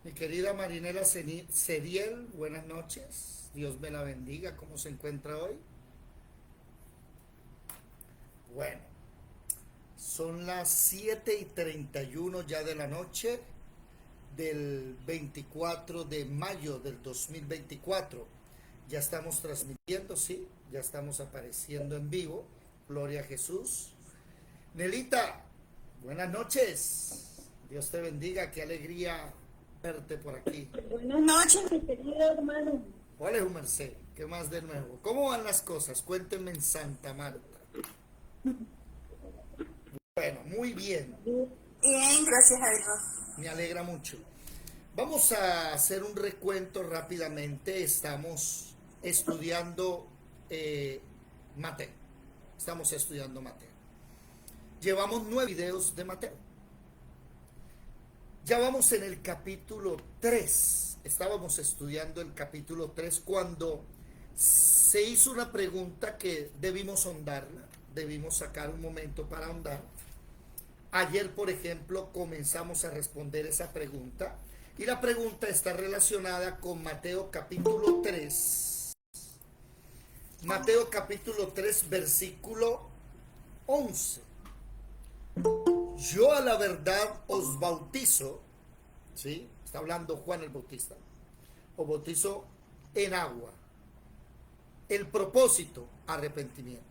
Mi querida Marinela Ceriel, buenas noches. Dios me la bendiga. ¿Cómo se encuentra hoy? Bueno, son las 7:31 ya de la noche del 24 de mayo del 2024. Ya estamos transmitiendo, sí, ya estamos apareciendo en vivo. Gloria a Jesús. Nelita, buenas noches. Dios te bendiga, qué alegría verte por aquí. Buenas noches, mi querido hermano. Hola, merced. ¿Qué más de nuevo? ¿Cómo van las cosas? Cuéntenme en Santa Marta. Bueno, muy bien. Bien, gracias a Dios. Me alegra mucho. Vamos a hacer un recuento rápidamente. Estamos estudiando eh, Mateo. Estamos estudiando Mateo. Llevamos 9 videos de Mateo. Ya vamos en el capítulo 3. Estábamos estudiando el capítulo 3 cuando se hizo una pregunta que debimos ahondarla, debimos sacar un momento para ahondar. Ayer, por ejemplo, comenzamos a responder esa pregunta y la pregunta está relacionada con Mateo capítulo 3. Mateo capítulo 3, versículo 11. Yo a la verdad os bautizo, ¿sí? Está hablando Juan el Bautista. Os bautizo en agua. El propósito, arrepentimiento.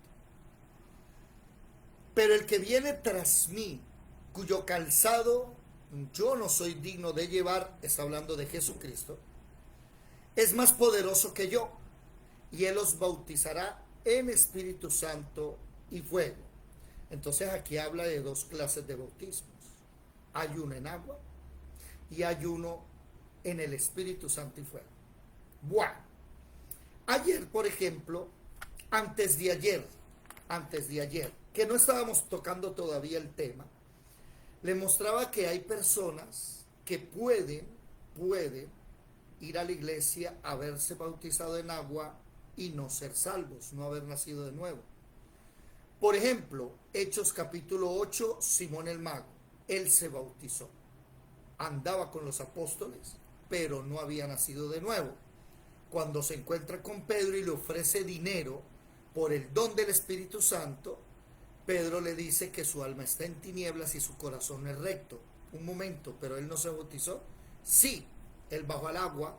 Pero el que viene tras mí, cuyo calzado yo no soy digno de llevar, está hablando de Jesucristo, es más poderoso que yo, y él os bautizará en Espíritu Santo y fuego. Entonces aquí habla de dos clases de bautismos. Hay uno en agua y hay uno en el Espíritu Santo y fuego. Bueno, ayer, por ejemplo, antes de ayer, que no estábamos tocando todavía el tema, le mostraba que hay personas que pueden ir a la iglesia, haberse bautizado en agua y no ser salvos, no haber nacido de nuevo. Por ejemplo, Hechos capítulo 8, Simón el Mago, él se bautizó, andaba con los apóstoles, pero no había nacido de nuevo. Cuando se encuentra con Pedro y le ofrece dinero por el don del Espíritu Santo, Pedro le dice que su alma está en tinieblas y su corazón es recto. Un momento, pero él no se bautizó. Sí, él bajó al agua,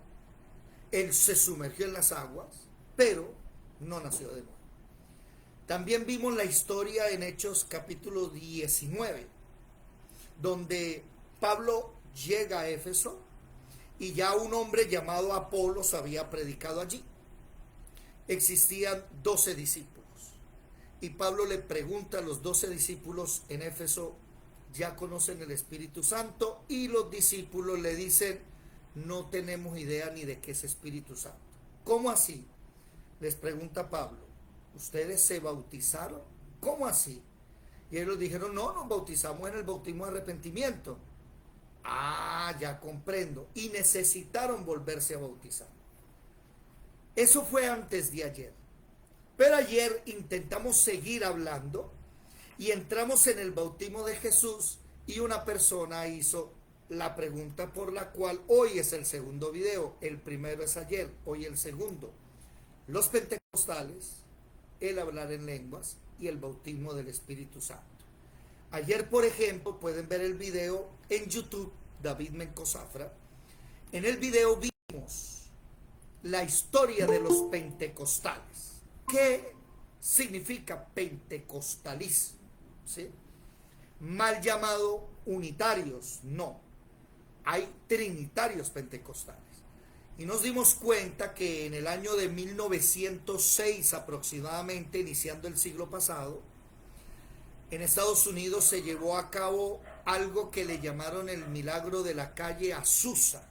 él se sumergió en las aguas, pero no nació de nuevo. También vimos la historia en Hechos capítulo 19, donde Pablo llega a Éfeso y ya un hombre llamado Apolos había predicado allí. Existían 12 discípulos. Y Pablo le pregunta a los 12 discípulos en Éfeso, ¿ya conocen el Espíritu Santo? Y los discípulos le dicen, no tenemos idea ni de qué es Espíritu Santo. ¿Cómo así? Les pregunta Pablo, ¿ustedes se bautizaron? ¿Cómo así? Y ellos dijeron, no, nos bautizamos en el bautismo de arrepentimiento. Ah, ya comprendo. Y necesitaron volverse a bautizar. Eso fue antes de ayer. Pero ayer intentamos seguir hablando y entramos en el bautismo de Jesús y una persona hizo la pregunta por la cual hoy es el segundo video. El primero es ayer, hoy el segundo. Los pentecostales, el hablar en lenguas y el bautismo del Espíritu Santo. Ayer, por ejemplo, pueden ver el video en YouTube, David Mencosafra. En el video vimos la historia de los pentecostales. ¿Qué significa pentecostalismo? ¿Sí? Mal llamado unitarios, no. Hay trinitarios pentecostales. Y nos dimos cuenta que en el año de 1906 aproximadamente, iniciando el siglo pasado, en Estados Unidos se llevó a cabo algo que le llamaron el milagro de la calle Azusa.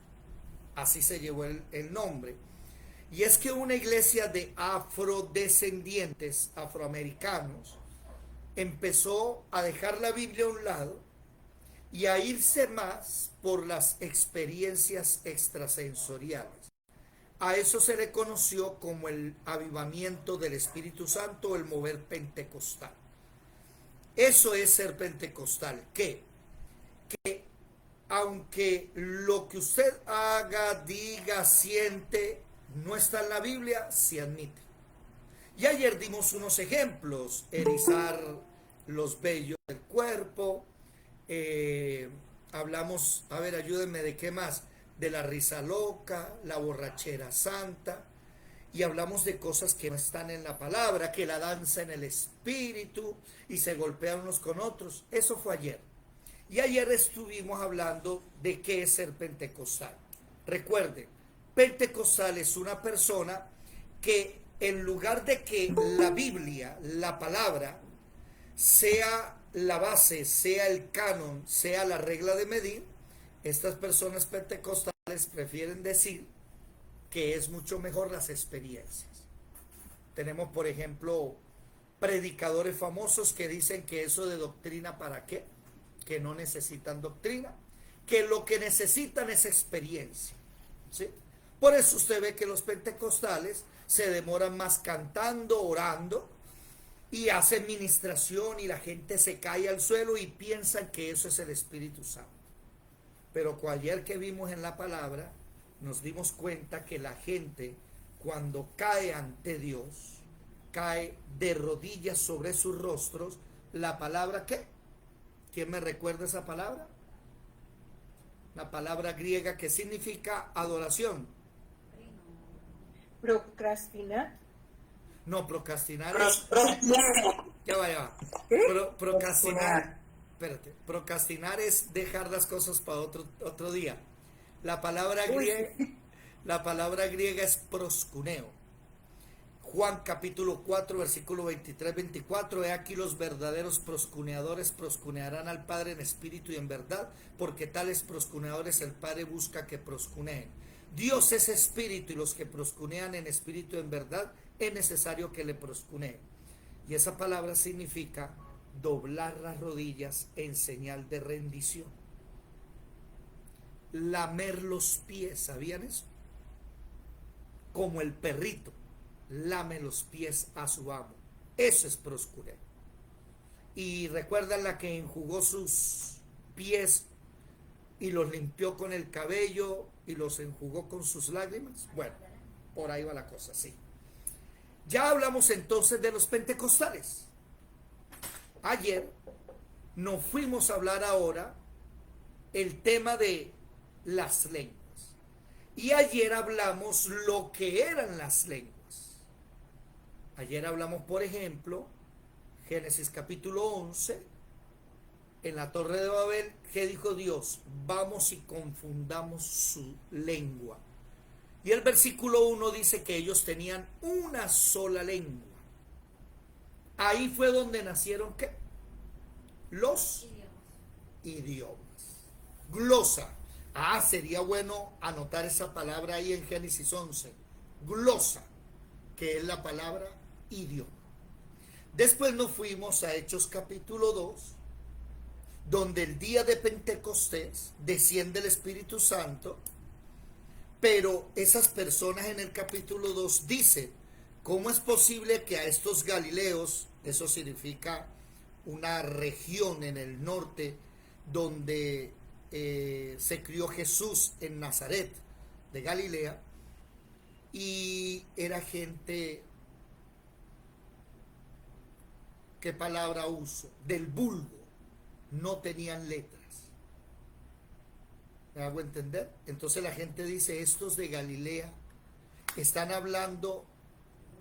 Así se llevó el nombre. Y es que una iglesia de afrodescendientes, afroamericanos, empezó a dejar la Biblia a un lado y a irse más por las experiencias extrasensoriales. A eso se le conoció como el avivamiento del Espíritu Santo o el mover pentecostal. Eso es ser pentecostal. ¿Qué? Que aunque lo que usted haga, diga, siente, no está en la Biblia, se admite. Y ayer dimos unos ejemplos: erizar los vellos del cuerpo, hablamos, a ver, ayúdenme, ¿de qué más? De la risa loca, la borrachera santa, y hablamos de cosas que no están en la palabra, que la danza en el espíritu y se golpean unos con otros. Eso fue ayer. Y ayer estuvimos hablando de qué es ser pentecostal. Recuerde, pentecostal es una persona que en lugar de que la Biblia, la palabra, sea la base, sea el canon, sea la regla de medir, estas personas pentecostales prefieren decir que es mucho mejor las experiencias. Tenemos, por ejemplo, predicadores famosos que dicen que eso de doctrina, ¿para qué? Que no necesitan doctrina, que lo que necesitan es experiencia, ¿sí? Por eso usted ve que los pentecostales se demoran más cantando, orando, y hacen ministración y la gente se cae al suelo y piensan que eso es el Espíritu Santo. Pero ayer que vimos en la palabra, nos dimos cuenta que la gente, cuando cae ante Dios, cae de rodillas sobre sus rostros. ¿La palabra qué? ¿Quién me recuerda esa palabra? La palabra griega que significa adoración. Procrastinar. No, procrastinar es... Ya va. Procrastinar. Espérate. Procrastinar es dejar las cosas para otro día. La palabra griega es proscuneo. Juan capítulo 4, versículo 23-24. He aquí los verdaderos proscuneadores proscunearán al Padre en espíritu y en verdad, porque tales proscuneadores el Padre busca que proscuneen. Dios es espíritu, y los que proscunean en espíritu y en verdad es necesario que le proscuneen. Y esa palabra significa doblar las rodillas en señal de rendición. Lamer los pies, ¿sabían eso? Como el perrito lame los pies a su amo. Eso es proscunear. Y recuerdan la que enjugó sus pies y los limpió con el cabello y los enjugó con sus lágrimas. Bueno, por ahí va la cosa, sí. Ya hablamos entonces de los pentecostales. Ayer nos fuimos a hablar ahora el tema de las lenguas. Y ayer hablamos lo que eran las lenguas. Ayer hablamos, por ejemplo, Génesis capítulo 11, en la Torre de Babel, ¿qué dijo Dios? Vamos y confundamos su lengua. Y el versículo 1 dice que ellos tenían una sola lengua. Ahí fue donde nacieron, ¿qué? Los idiomas. Glosa. Sería bueno anotar esa palabra ahí en Génesis 11. Glosa, que es la palabra idioma. Después nos fuimos a Hechos capítulo 2, donde el día de Pentecostés desciende el Espíritu Santo, pero esas personas en el capítulo 2 dicen, ¿cómo es posible que a estos galileos, eso significa una región en el norte donde se crió Jesús, en Nazaret de Galilea, y era gente, ¿qué palabra uso? Del vulgo, no tenían letras. ¿Me hago entender? Entonces la gente dice, estos de Galilea están hablando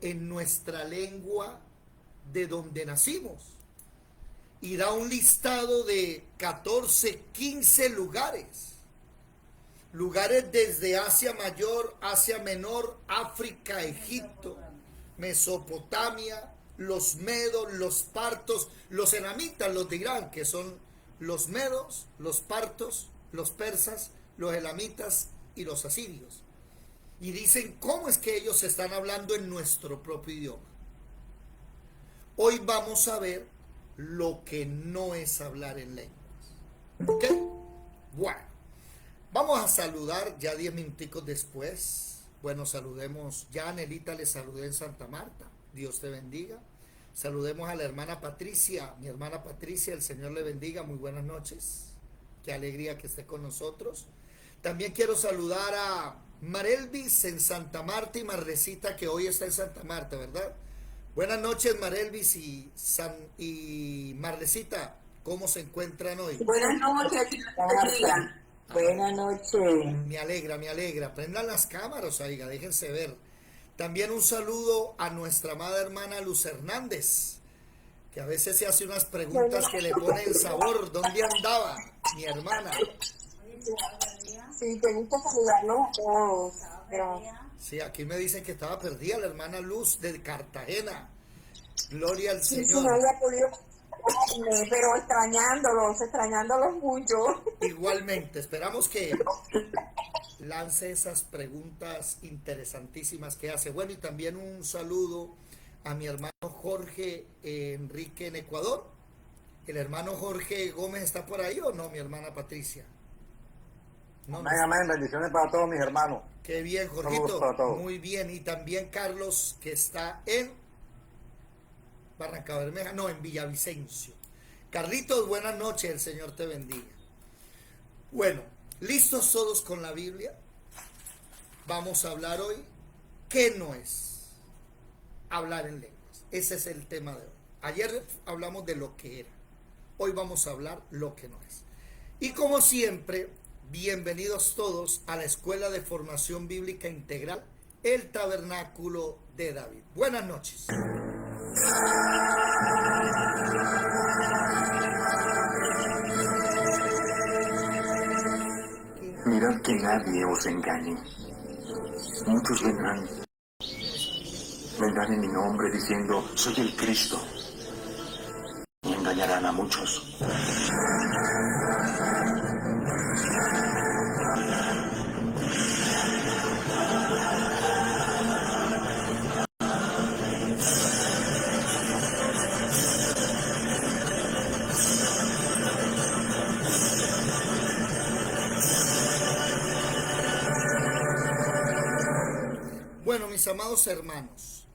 en nuestra lengua de donde nacimos. Y da un listado de 14, 15 lugares. Lugares desde Asia Mayor, Asia Menor, África, Egipto, Mesopotamia, los medos, los partos, los elamitas, los dirán, que son los medos, los partos, los persas, los elamitas y los asirios. Y dicen, ¿cómo es que ellos están hablando en nuestro propio idioma? Hoy vamos a ver lo que no es hablar en lenguas. ¿Ok? Bueno, vamos a saludar ya 10 minuticos después. Bueno, saludemos, ya Anelita le saludé en Santa Marta, Dios te bendiga. Saludemos a la hermana Patricia, mi hermana Patricia, el Señor le bendiga, muy buenas noches. Qué alegría que esté con nosotros. También quiero saludar a Marelvis en Santa Marta y Marrecita, que hoy está en Santa Marta, ¿verdad? Buenas noches, Marelvis y Marrecita. ¿Cómo se encuentran hoy? Buenas noches, Marta. Buenas noches. Me alegra, me alegra. Prendan las cámaras, oiga, déjense ver. También un saludo a nuestra amada hermana Luz Hernández, que a veces se hace unas preguntas que le ponen sabor. ¿Dónde andaba mi hermana? Sí, te gusta saludarlos a todos. Sí, aquí me dicen que estaba perdida la hermana Luz de Cartagena. Gloria al Sí, Señor. no había podido, pero extrañándolos mucho. Igualmente, esperamos que lance esas preguntas interesantísimas que hace. Bueno, y también un saludo a mi hermano Jorge Enrique en Ecuador. ¿El hermano Jorge Gómez está por ahí o no, mi hermana Patricia? No, amén, amén, bendiciones para todos mis hermanos. Qué bien, Saludos Jorgito. para todos. Muy bien. Y también Carlos, que está en Barranca Bermeja, no, en Villavicencio. Carlitos, buenas noches, el Señor te bendiga. Bueno, ¿listos todos con la Biblia? Vamos a hablar hoy, ¿qué no es hablar en lenguas? Ese es el tema de hoy. Ayer hablamos de lo que era, hoy vamos a hablar lo que no es. Y como siempre, bienvenidos todos a la Escuela de Formación Bíblica Integral, el Tabernáculo de David. Buenas noches. Mirad que nadie os engañe. Muchos vendrán en mi nombre diciendo, soy el Cristo, y engañarán a muchos. Bueno, mis amados hermanos,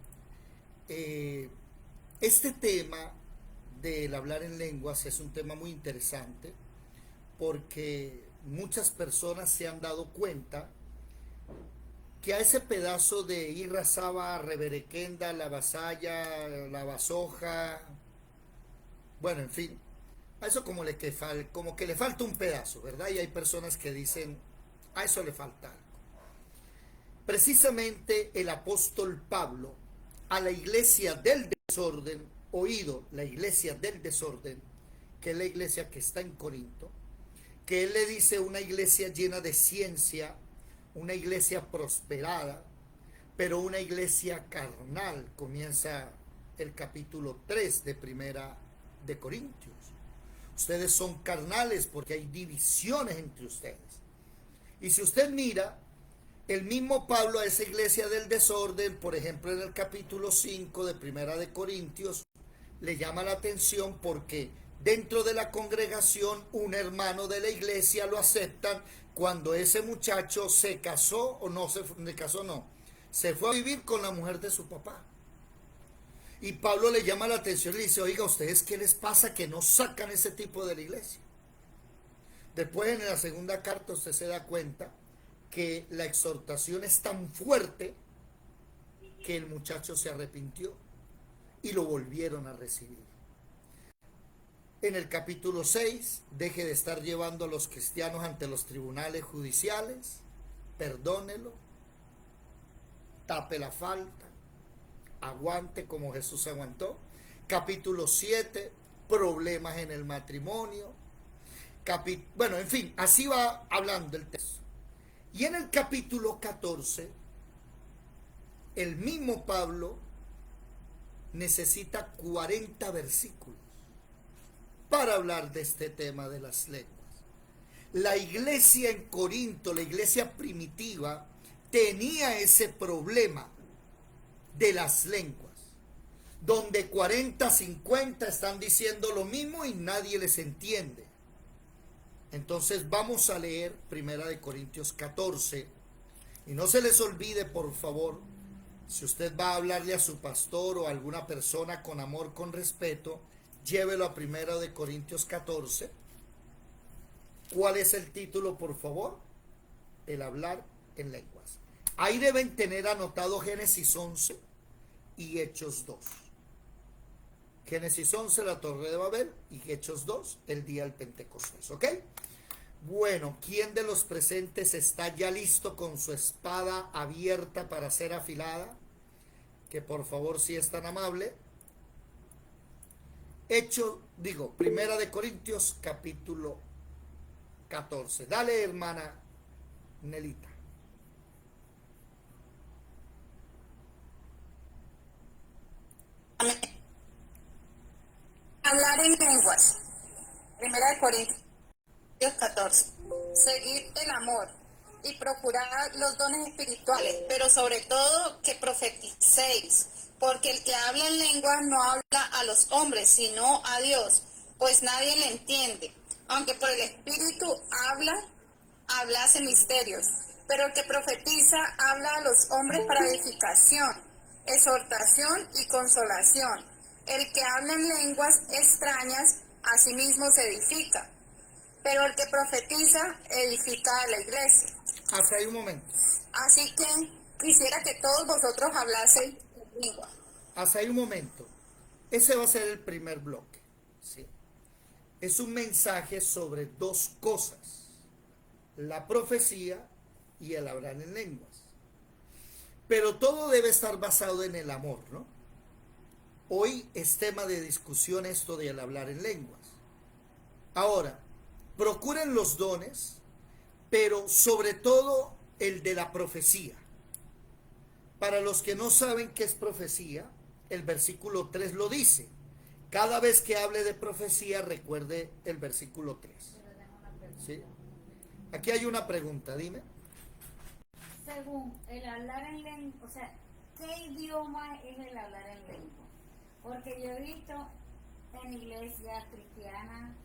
este tema del hablar en lenguas es un tema muy interesante porque muchas personas se han dado cuenta que a ese pedazo de Irra Saba, Reberequenda, la vasalla, la vasoja, bueno, en fin, a eso como que le falta un pedazo, ¿verdad? Y hay personas que dicen, a eso le falta algo. Precisamente el apóstol Pablo a la iglesia del desorden, oído, la iglesia del desorden, que es la iglesia que está en Corinto, que él le dice una iglesia llena de ciencia, una iglesia prosperada, pero una iglesia carnal. Comienza el capítulo 3 de Primera de Corintios. Ustedes son carnales porque hay divisiones entre ustedes. Y si usted mira, el mismo Pablo a esa iglesia del desorden, por ejemplo en el capítulo 5 de Primera de Corintios, le llama la atención porque dentro de la congregación un hermano de la iglesia lo aceptan cuando ese muchacho se casó o no se casó, no, se fue a vivir con la mujer de su papá. Y Pablo le llama la atención y le dice, oiga, ¿ustedes qué les pasa que no sacan ese tipo de la iglesia? Después en la segunda carta usted se da cuenta que la exhortación es tan fuerte que el muchacho se arrepintió y lo volvieron a recibir. En el capítulo 6, deje de estar llevando a los cristianos ante los tribunales judiciales, perdónelo, tape la falta, aguante como Jesús aguantó. Capítulo 7, problemas en el matrimonio. Bueno, en fin, así va hablando el texto. Y en el capítulo 14, el mismo Pablo necesita 40 versículos para hablar de este tema de las lenguas. La iglesia en Corinto, la iglesia primitiva, tenía ese problema de las lenguas, donde 40, 50 están diciendo lo mismo y nadie les entiende. Entonces vamos a leer Primera de Corintios 14 y no se les olvide, por favor, si usted va a hablarle a su pastor o a alguna persona con amor, con respeto, llévelo a Primera de Corintios 14 ¿Cuál es el título, por favor? El hablar en lenguas. Ahí deben tener anotado Génesis 11 y Hechos 2. Génesis 11, la Torre de Babel, y Hechos 2, el día del Pentecostés, ¿ok? Bueno, ¿quién de los presentes está ya listo con su espada abierta para ser afilada? Que por favor, si es tan amable. Primera de Corintios, capítulo 14. Dale, hermana Nelita. Hablar en lenguas. Primera de Corintios 14. Seguid el amor y procurad los dones espirituales, pero sobre todo que profeticéis, porque el que habla en lenguas no habla a los hombres, sino a Dios, pues nadie le entiende. Aunque por el Espíritu hablase misterios, pero el que profetiza habla a los hombres para edificación, exhortación y consolación. El que habla en lenguas extrañas a sí mismo se edifica, pero el que profetiza edifica a la iglesia. Hasta ahí un momento. Así que quisiera que todos vosotros hablaseis en lengua. Hasta ahí un momento. Ese va a ser el primer bloque. ¿Sí? Es un mensaje sobre dos cosas: la profecía y el hablar en lenguas. Pero todo debe estar basado en el amor, ¿no? Hoy es tema de discusión esto del hablar en lenguas. Ahora, procuren los dones, pero sobre todo el de la profecía. Para los que no saben qué es profecía, el versículo 3 lo dice. Cada vez que hable de profecía, recuerde el versículo 3. ¿Sí? Aquí hay una pregunta, dime. Según el hablar en lengua, o sea, ¿qué idioma es el hablar en lengua? Porque yo he visto en iglesias cristianas,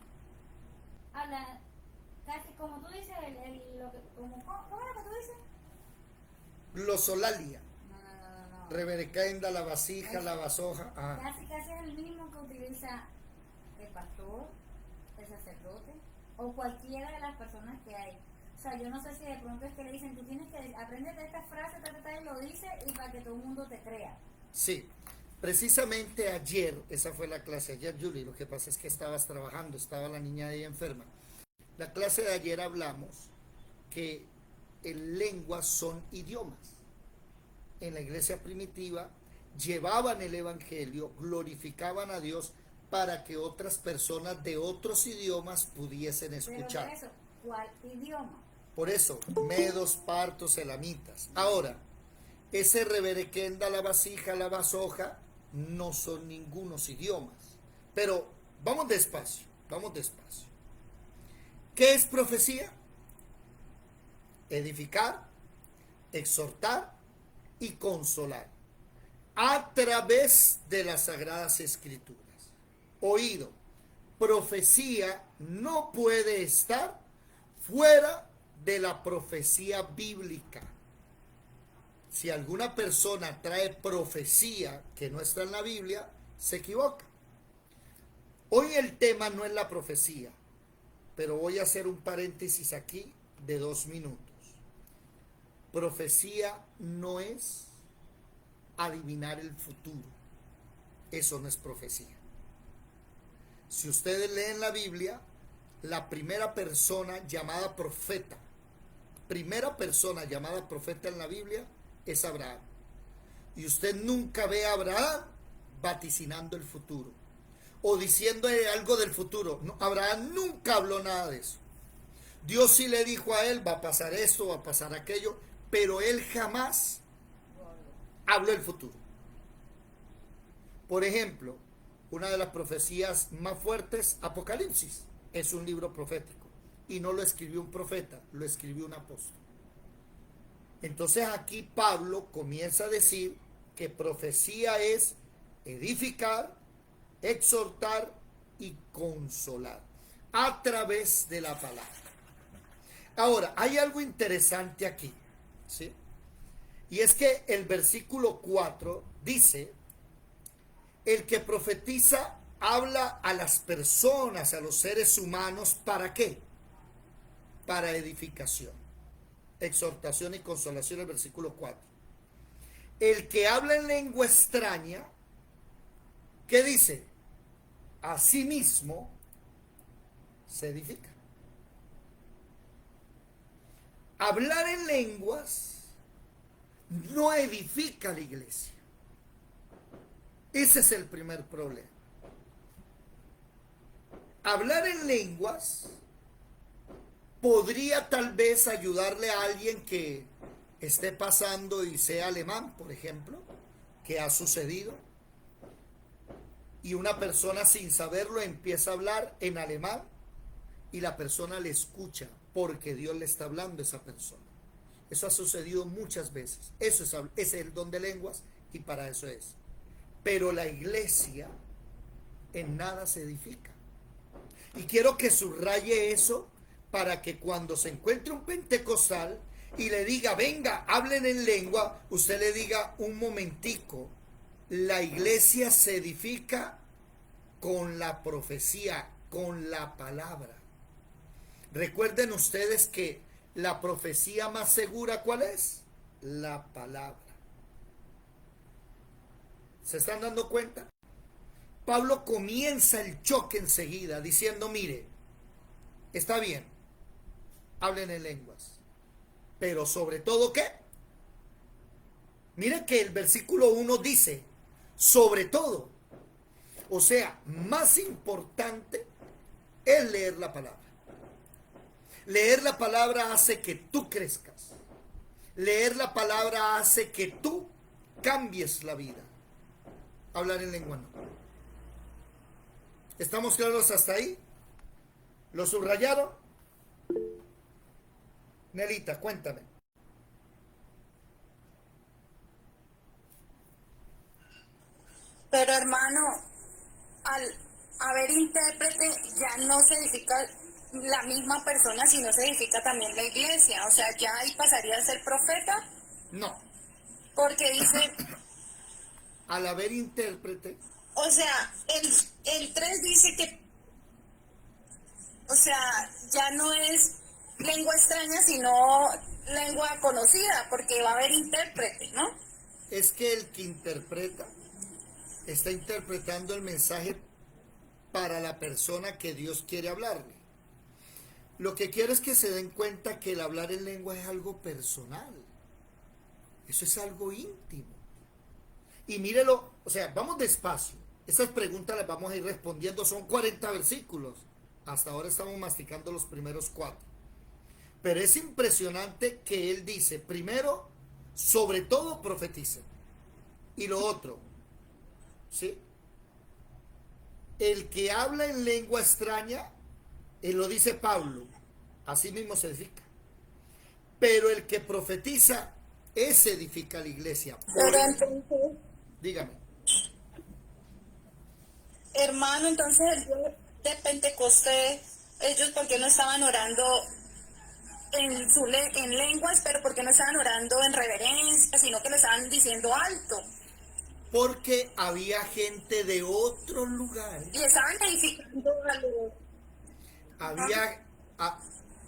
hablan casi como tú dices, ¿cómo es lo que tú dices? Glosolalia. No. Reverecaenda, la vasija, la vasoja. Casi es el mismo que utiliza el pastor, el sacerdote o cualquiera de las personas que hay. O sea, yo no sé si de pronto es que le dicen, tú tienes que aprender esta frase, y lo dice, y para que todo el mundo te crea. Sí, precisamente ayer, esa fue la clase ayer, Julie, lo que pasa es que estabas trabajando, estaba la niña de ella enferma. La clase de ayer hablamos que en lenguas son idiomas. En la iglesia primitiva llevaban el evangelio, glorificaban a Dios para que otras personas de otros idiomas pudiesen escuchar. Pero por eso, ¿cuál idioma? Por eso, medos, partos, elamitas. Ahora, ese reverequenda, la vasija, la vasoja, no son ningunos idiomas. Pero vamos despacio. ¿Qué es profecía? Edificar, exhortar y consolar a través de las Sagradas Escrituras. Oído, profecía no puede estar fuera de la profecía bíblica. Si alguna persona trae profecía que no está en la Biblia, se equivoca. Hoy el tema no es la profecía, pero voy a hacer un paréntesis aquí de 2 minutos. Profecía no es adivinar el futuro. Eso no es profecía. Si ustedes leen la Biblia, la primera persona llamada profeta en la Biblia es Abraham. Y usted nunca ve a Abraham vaticinando el futuro o diciendo algo del futuro. No, Abraham nunca habló nada de eso. Dios sí le dijo a él, va a pasar esto, va a pasar aquello, pero él jamás habló del futuro. Por ejemplo, una de las profecías más fuertes, Apocalipsis, es un libro profético. Y no lo escribió un profeta, lo escribió un apóstol. Entonces aquí Pablo comienza a decir que profecía es edificar, exhortar y consolar a través de la palabra. Ahora, hay algo interesante aquí, ¿sí? Y es que el versículo 4 dice, el que profetiza habla a las personas, a los seres humanos, ¿para qué? para edificación, exhortación y consolación, el versículo 4. El que habla en lengua extraña, ¿qué dice? Asimismo se edifica. Hablar en lenguas no edifica a la iglesia. Ese es el primer problema. Hablar en lenguas podría tal vez ayudarle a alguien que esté pasando y sea alemán, por ejemplo, que ha sucedido, y una persona sin saberlo empieza a hablar en alemán y la persona le escucha porque Dios le está hablando a esa persona. Eso ha sucedido muchas veces. Eso es el don de lenguas y para eso es. Pero la iglesia en nada se edifica. Y quiero que subraye eso para que cuando se encuentre un pentecostal y le diga, venga, hablen en lengua, usted le diga, un momentico, la iglesia se edifica con la profecía, con la palabra. Recuerden ustedes que la profecía más segura, ¿cuál es? La palabra. ¿Se están dando cuenta? Pablo comienza el choque enseguida diciendo, mire, está bien, hablen en lenguas, pero sobre todo, ¿qué? Mire que el versículo 1 dice, sobre todo, o sea, más importante es leer la palabra. Leer la palabra hace que tú crezcas. Leer la palabra hace que tú cambies la vida. Hablar en lengua no. ¿Estamos claros hasta ahí? ¿Lo subrayaron? Nelita, cuéntame. Pero hermano, al haber intérprete ya no se edifica la misma persona, sino se edifica también la iglesia. O sea, ya ahí pasaría a ser profeta. No. Porque dice, Al haber intérprete, o sea, el 3 dice que, o sea, ya no es lengua extraña, sino lengua conocida, porque va a haber intérprete, ¿no? es que el que interpreta está interpretando el mensaje para la persona que Dios quiere hablarle. Lo que quiero es que se den cuenta que el hablar en lengua es algo personal. Eso es algo íntimo. Y mírelo, o sea, vamos despacio. Esas preguntas las vamos a ir respondiendo. Son 40 versículos. Hasta ahora estamos masticando los primeros 4. Pero es impresionante que él dice, primero, sobre todo profeticen. Y lo otro, ¿sí? El que habla en lengua extraña, él lo dice Pablo, así mismo se edifica. Pero el que profetiza, ese edifica la iglesia. Pero entonces, Dígame. hermano, entonces el día de Pentecostés, ellos ¿por qué no estaban orando en lenguas, pero por qué no estaban orando en reverencia, sino que lo estaban diciendo alto? Porque había gente de otros lugares. Y estaban edificando a los... Había,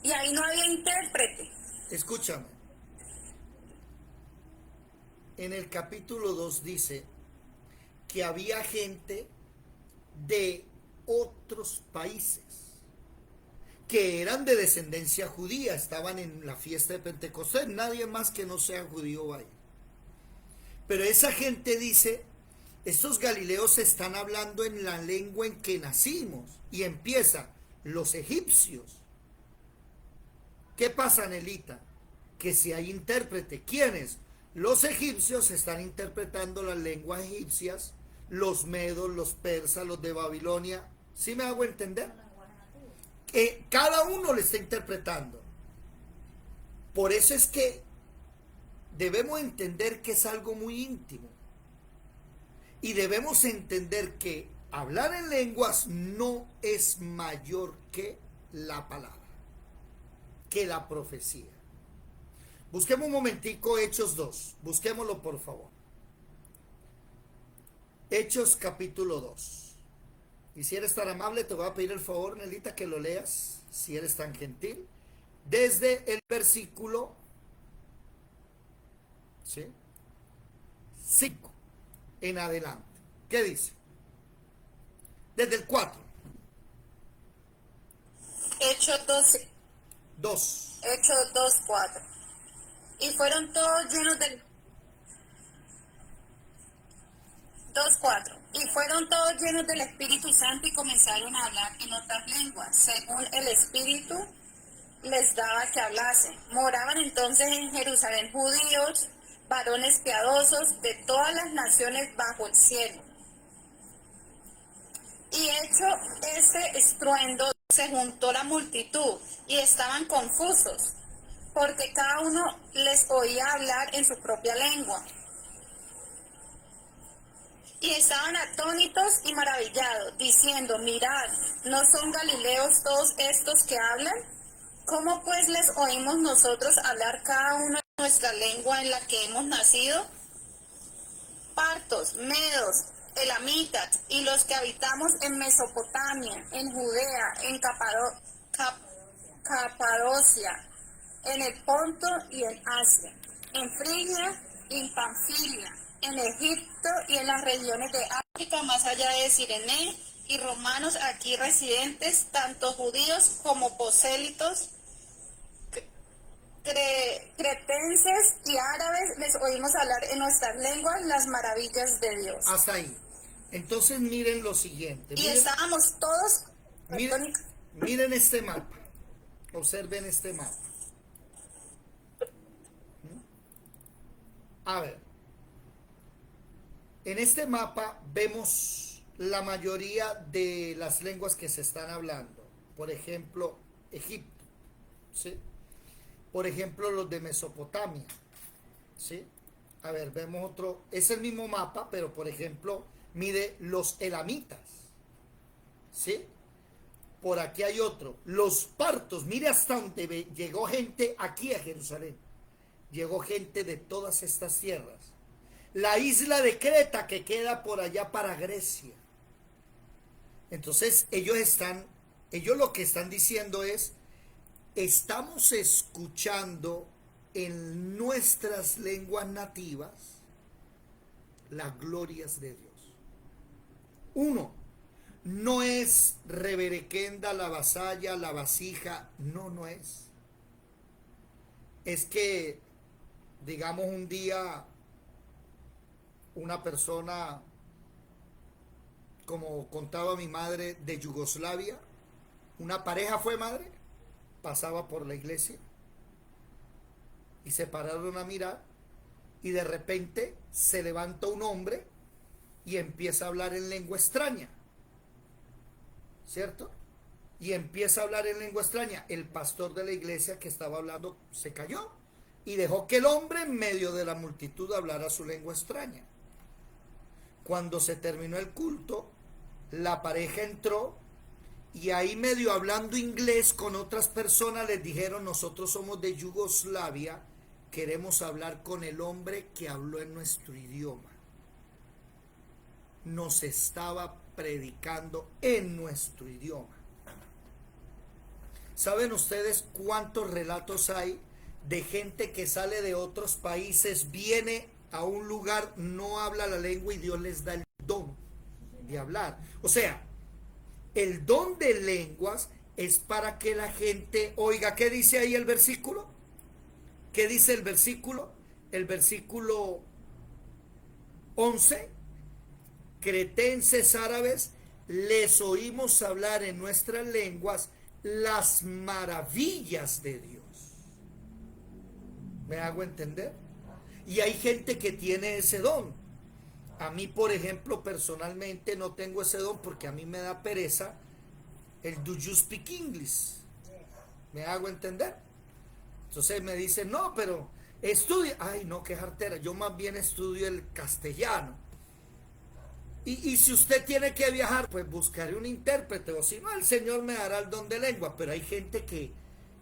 Y ahí no había intérprete. escúchame. En el capítulo 2 dice que había gente de otros países que eran de descendencia judía, estaban en la fiesta de Pentecostés, nadie más que no sea judío va a ir. Pero esa gente dice, estos galileos están hablando en la lengua en que nacimos, y empieza, los egipcios. ¿Qué pasa, Nelita? Que si hay intérprete, ¿quiénes? Los egipcios están interpretando las lenguas egipcias, los medos, los persas, los de Babilonia. ¿Sí me hago entender? Que cada uno le está interpretando. Por eso es que debemos entender que es algo muy íntimo. Y debemos entender que hablar en lenguas no es mayor que la palabra, que la profecía. Busquemos un momentico Hechos 2. Busquémoslo, por favor. Hechos capítulo 2. Y si eres tan amable, te voy a pedir el favor, Nelita, que lo leas, si eres tan gentil. desde el versículo, ¿sí?, 5 en adelante. ¿Qué dice? Desde el 4. Hechos 12, 2. Hechos 2, 4. Y fueron todos llenos del 2, 4. Y fueron todos llenos del Espíritu Santo y comenzaron a hablar en otras lenguas, según el Espíritu les daba que hablasen. Moraban entonces en Jerusalén judíos, varones piadosos de todas las naciones bajo el cielo. Y hecho este estruendo, se juntó la multitud y estaban confusos, porque cada uno les oía hablar en su propia lengua. Y estaban atónitos y maravillados, diciendo, mirad, ¿no son galileos todos estos que hablan? ¿Cómo pues les oímos nosotros hablar cada uno en nuestra lengua en la que hemos nacido? Partos, medos, elamitas y los que habitamos en Mesopotamia, en Judea, en Capadocia, en el Ponto y en Asia, en Frigia y en Panfilia, en Egipto y en las regiones de África, más allá de Cirene, y romanos aquí residentes, tanto judíos como prosélitos, cretenses y árabes, les oímos hablar en nuestras lenguas las maravillas de Dios. Hasta ahí. Entonces miren lo siguiente. Y Miren, estábamos todos miren este mapa. Observen este mapa. A ver. En este mapa vemos la mayoría de las lenguas que se están hablando. Por ejemplo, Egipto, ¿sí? Por ejemplo, los de Mesopotamia, ¿sí? A ver, vemos otro. Es el mismo mapa, pero por ejemplo, mide los elamitas, ¿sí? Por aquí hay otro. Los partos, mire hasta donde llegó gente aquí a Jerusalén. Llegó gente de todas estas tierras. La isla de Creta que queda por allá para Grecia. Entonces ellos lo que están diciendo es, estamos escuchando en nuestras lenguas nativas las glorias de Dios. Uno, no es reverequenda, la vasalla, la vasija, no es. Es que, digamos, un día una persona, como contaba mi madre, de Yugoslavia, una pareja fue madre, pasaba por la iglesia y se pararon a mirar y de repente se levanta un hombre y empieza a hablar en lengua extraña, ¿cierto? Y empieza a hablar en lengua extraña. El pastor de la iglesia que estaba hablando se cayó y dejó que el hombre en medio de la multitud hablara su lengua extraña. Cuando se terminó el culto, la pareja entró y ahí medio hablando inglés con otras personas les dijeron, nosotros somos de Yugoslavia, queremos hablar con el hombre que habló en nuestro idioma. Nos estaba predicando en nuestro idioma. ¿Saben ustedes cuántos relatos hay de gente que sale de otros países, viene a un lugar, no habla la lengua y Dios les da el don de hablar? O sea, el don de lenguas es para que la gente oiga. ¿Qué dice ahí el versículo? ¿Qué dice el versículo? El versículo 11. Cretenses, árabes, les oímos hablar en nuestras lenguas las maravillas de Dios. ¿Me hago entender? Y hay gente que tiene ese don. A mí, por ejemplo, personalmente no tengo ese don porque a mí me da pereza el do you speak English. ¿Me hago entender? Entonces me dicen, no, pero estudia. Ay, no, qué jartera. Yo más bien estudio el castellano. Y si usted tiene que viajar, pues buscaré un intérprete. O si no, el Señor me dará el don de lengua. Pero hay gente que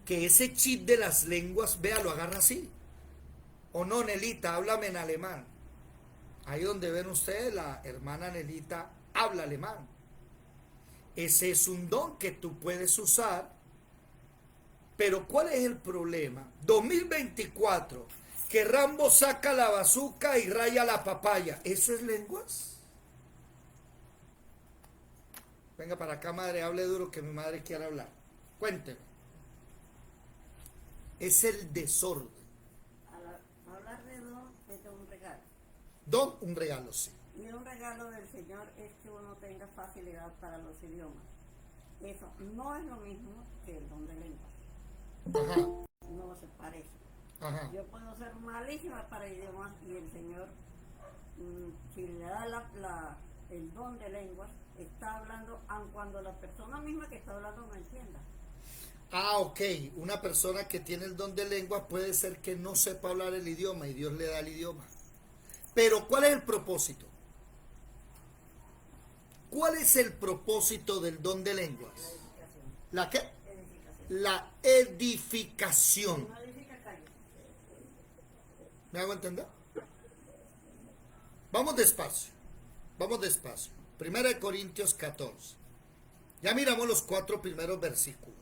ese chip de las lenguas, vea, lo agarra así. O no, Nelita, háblame en alemán. Ahí donde ven ustedes, la hermana Nelita habla alemán. Ese es un don que tú puedes usar Pero ¿cuál es el problema? 2024, que Rambo saca la bazuca y raya la papaya. ¿Eso es lenguas? Venga para acá, madre, hable duro que mi madre quiere hablar. Cuénteme. Es el desorden. Hablar de don es de un regalo. Don, un regalo, sí. Y un regalo del Señor es que uno tenga facilidad para los idiomas. Eso no es lo mismo que el don de lengua. Ajá, No se parece. ajá. Yo puedo ser malísima para idiomas y el Señor, si le da el don de lenguas, está hablando, aun cuando la persona misma que está hablando no entienda. Ah, ok. Una persona que tiene el don de lengua puede ser que no sepa hablar el idioma y Dios le da el idioma. Pero ¿cuál es el propósito? ¿Cuál es el propósito del don de lenguas? ¿La qué? La edificación. No edifica calle. ¿Me hago entender? Vamos despacio. Vamos despacio. 1 Corintios 14. Ya miramos los 4 primeros versículos.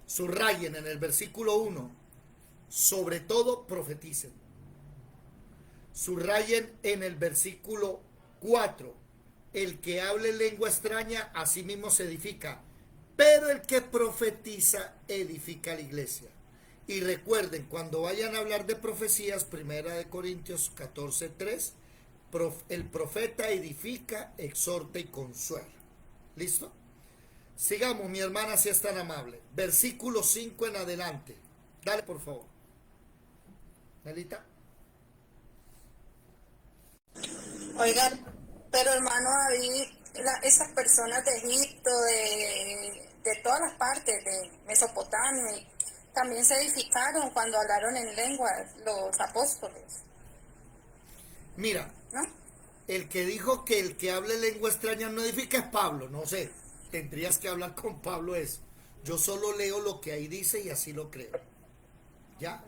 Subrayen en el versículo 1. Sobre todo profeticen. Subrayen en el versículo 4. El que hable lengua extraña, a sí mismo se edifica. Pero el que profetiza, edifica la iglesia. Y recuerden, cuando vayan a hablar de profecías, 1 Corintios 14:3, el profeta edifica, exhorta y consuela. ¿Listo? Sigamos, mi hermana, si es tan amable. Versículo 5 en adelante. Dale, por favor. Nelita. Oiga, pero hermano David, esas personas de Egipto, de todas las partes, de Mesopotamia, también se edificaron cuando hablaron en lenguas los apóstoles, Mira, ¿no? el que dijo que el que hable lengua extraña no edifica es Pablo. No sé, tendrías que hablar con Pablo eso. Yo solo leo lo que ahí dice y así lo creo. ¿Ya?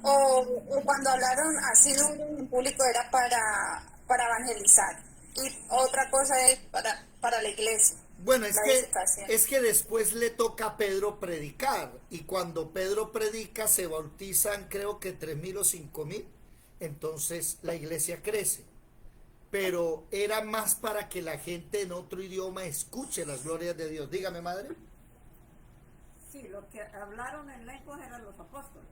O cuando hablaron así en público era para evangelizar. Y otra cosa es para la iglesia. Bueno, La edificación. es que después le toca a Pedro predicar. Y cuando Pedro predica se bautizan creo que 3,000 o 5,000. Entonces la iglesia crece. Pero era más para que la gente en otro idioma escuche las glorias de Dios. Dígame, madre. Sí, los que hablaron en lenguas eran los apóstoles.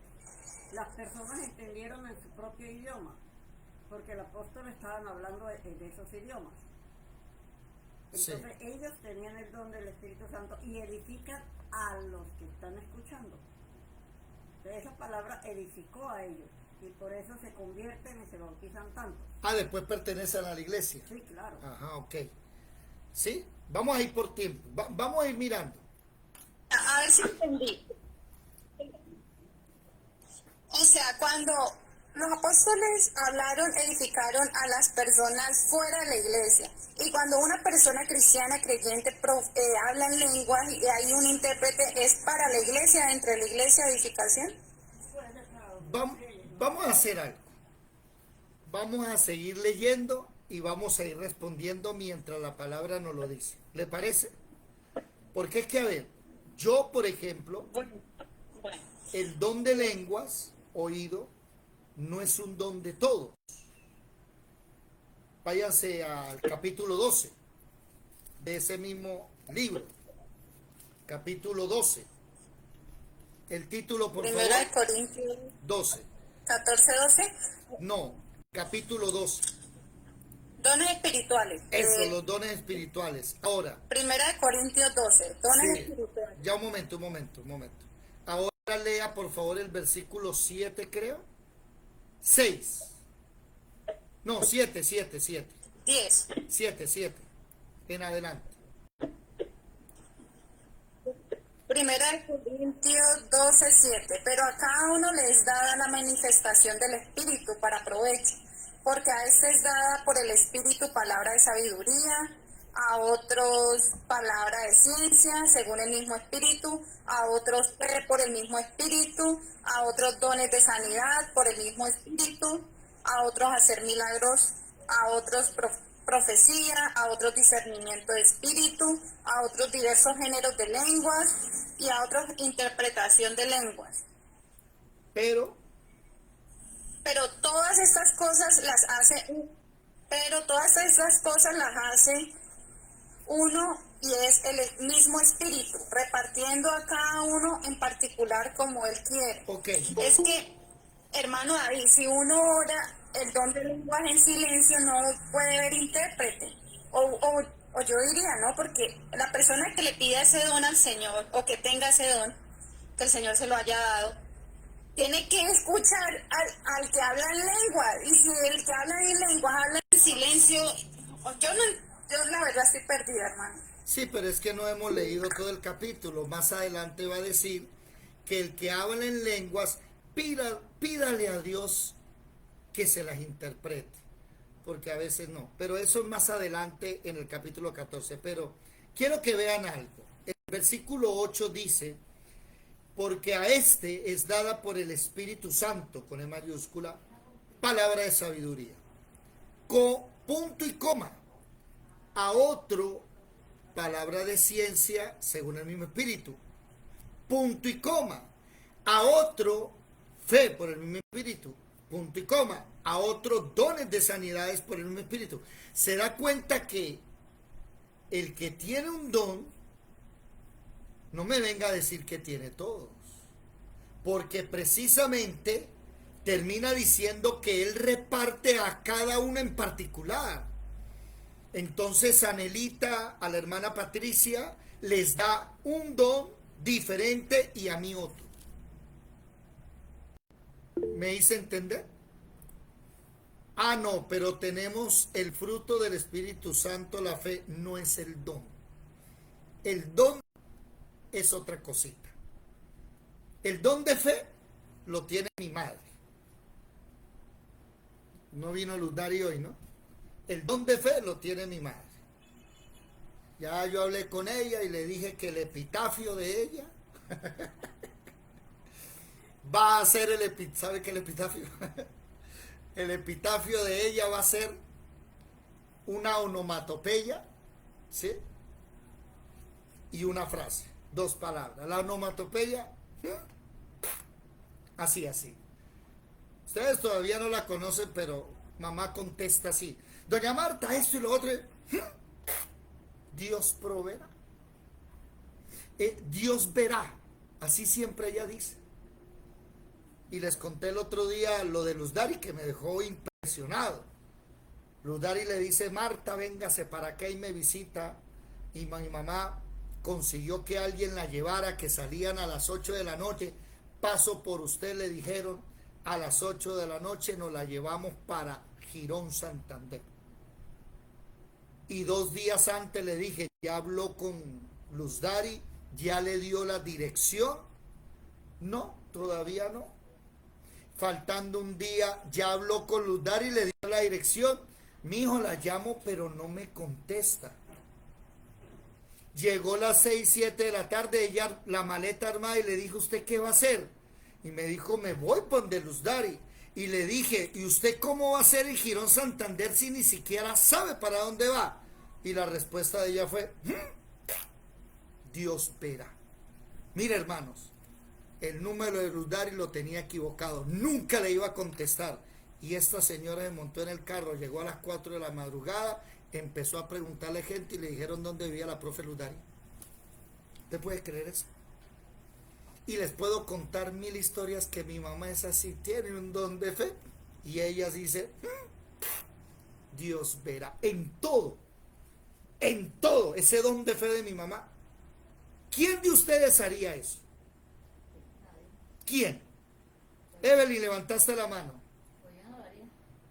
Las personas entendieron en su propio idioma, porque los apóstoles estaban hablando de esos idiomas. Entonces ellos tenían el don del Espíritu Santo y edifican a los que están escuchando. Entonces, esa palabra edificó a ellos y por eso se convierten y se bautizan tanto. Ah, después pertenecen a la iglesia. Sí, claro. Ajá, ok. ¿Sí? Vamos a ir por tiempo. Vamos a ir mirando. A ver si entendí. O sea, cuando los apóstoles hablaron, edificaron a las personas fuera de la iglesia. Y cuando una persona cristiana, creyente, habla en lenguas y hay un intérprete, ¿es para la iglesia, dentro de la iglesia, edificación? Vamos a hacer algo. Vamos a seguir leyendo y vamos a ir respondiendo mientras la palabra nos lo dice. ¿Le parece? Porque es que, a ver, yo, por ejemplo, el don de lenguas, oído, no es un don de todos. Váyanse al capítulo 12 de ese mismo libro. Capítulo 12. El título, por favor. Primera de Corintios 12. 14-12. No, capítulo 12. Dones espirituales. Eso, los dones espirituales. Ahora. Primera de Corintios 12. Dones Sí. espirituales. Ya un momento. Ahora lea por favor el versículo 7, creo. 6. No, 7. 10. 7. En adelante. Primera de Corintios 12:7. Pero a cada uno les es dada la manifestación del Espíritu para provecho, porque a este es dada por el Espíritu palabra de sabiduría, a otros palabra de ciencia, según el mismo Espíritu, a otros fe por el mismo Espíritu, a otros dones de sanidad por el mismo Espíritu, a otros hacer milagros, a otros profecía, a otros discernimiento de espíritu, a otros diversos géneros de lenguas y a otros interpretación de lenguas. Pero Pero todas estas cosas las hace uno y es el mismo espíritu, repartiendo a cada uno en particular como él quiere. ok, Es que, hermano David, si uno ora el don del lenguaje en silencio, no puede ver intérprete. O yo diría, ¿no? Porque la persona que le pida ese don al Señor, o que tenga ese don, que el Señor se lo haya dado, tiene que escuchar al que habla en lengua. Y si el que habla en lengua habla en silencio, yo la verdad estoy perdida, hermano. sí, pero es que no hemos leído todo el capítulo. Más adelante va a decir que el que habla en lenguas, pídale a Dios que se las interprete, porque a veces no. Pero eso es más adelante en el capítulo 14. Pero quiero que vean algo. El versículo 8 dice, porque a este es dada por el Espíritu Santo, con E mayúscula, palabra de sabiduría, con punto y coma. A otro, palabra de ciencia, según el mismo Espíritu, punto y coma. A otro, fe por el mismo Espíritu, punto y coma. A otro, dones de sanidades por el mismo Espíritu. Se da cuenta que el que tiene un don, no me venga a decir que tiene todos, porque precisamente termina diciendo que él reparte a cada uno en particular. Entonces Anelita, a la hermana Patricia, les da un don diferente y a mí otro. ¿Me hice entender? Ah, no, pero tenemos el fruto del Espíritu Santo, la fe, no es el don. El don es otra cosita. El don de fe lo tiene mi madre. No vino Luz Dari hoy, ¿no? El don de fe lo tiene mi madre. Ya yo hablé con ella y le dije que el epitafio de ella va a ser el epitafio. ¿Sabe qué es el epitafio? El epitafio de ella va a ser una onomatopeya, ¿sí? Y una frase, 2 palabras. La onomatopeya, así. Ustedes todavía no la conocen, pero mamá contesta así. Doña Marta, esto y lo otro. Dios proveerá. Dios verá. Así siempre ella dice. Y les conté el otro día lo de Luz Dari, que me dejó impresionado. Luz Dari le dice, Marta, véngase para acá y me visita. Y mi mamá consiguió que alguien la llevara, que salían a las 8 de la noche. Paso por usted, le dijeron. A las 8 de la noche nos la llevamos para Girón, Santander. Y 2 días antes le dije, ya habló con Luz Dari, ya le dio la dirección. No, todavía no. Faltando un día, ya habló con Luz Dari y le dio la dirección. Mi hijo, la llamo, pero no me contesta. Llegó las 6, 7 de la tarde, ella la maleta armada y le dijo, ¿usted qué va a hacer? Y me dijo, me voy por donde Luz Dari. Y le dije, ¿y usted cómo va a hacer en Girón, Santander si ni siquiera sabe para dónde va? Y la respuesta de ella fue, Dios verá. Mire, hermanos, el número de Luz Dari lo tenía equivocado, nunca le iba a contestar. Y esta señora se montó en el carro, llegó a las 4 de la madrugada, empezó a preguntarle gente y le dijeron dónde vivía la profe Luz Dari. ¿Usted puede creer eso? Y les puedo contar 1000 historias que mi mamá es así, tiene un don de fe. Y ella dice, Dios verá. En todo, ese don de fe de mi mamá. ¿Quién de ustedes haría eso? ¿Quién? Evelyn, levantaste la mano.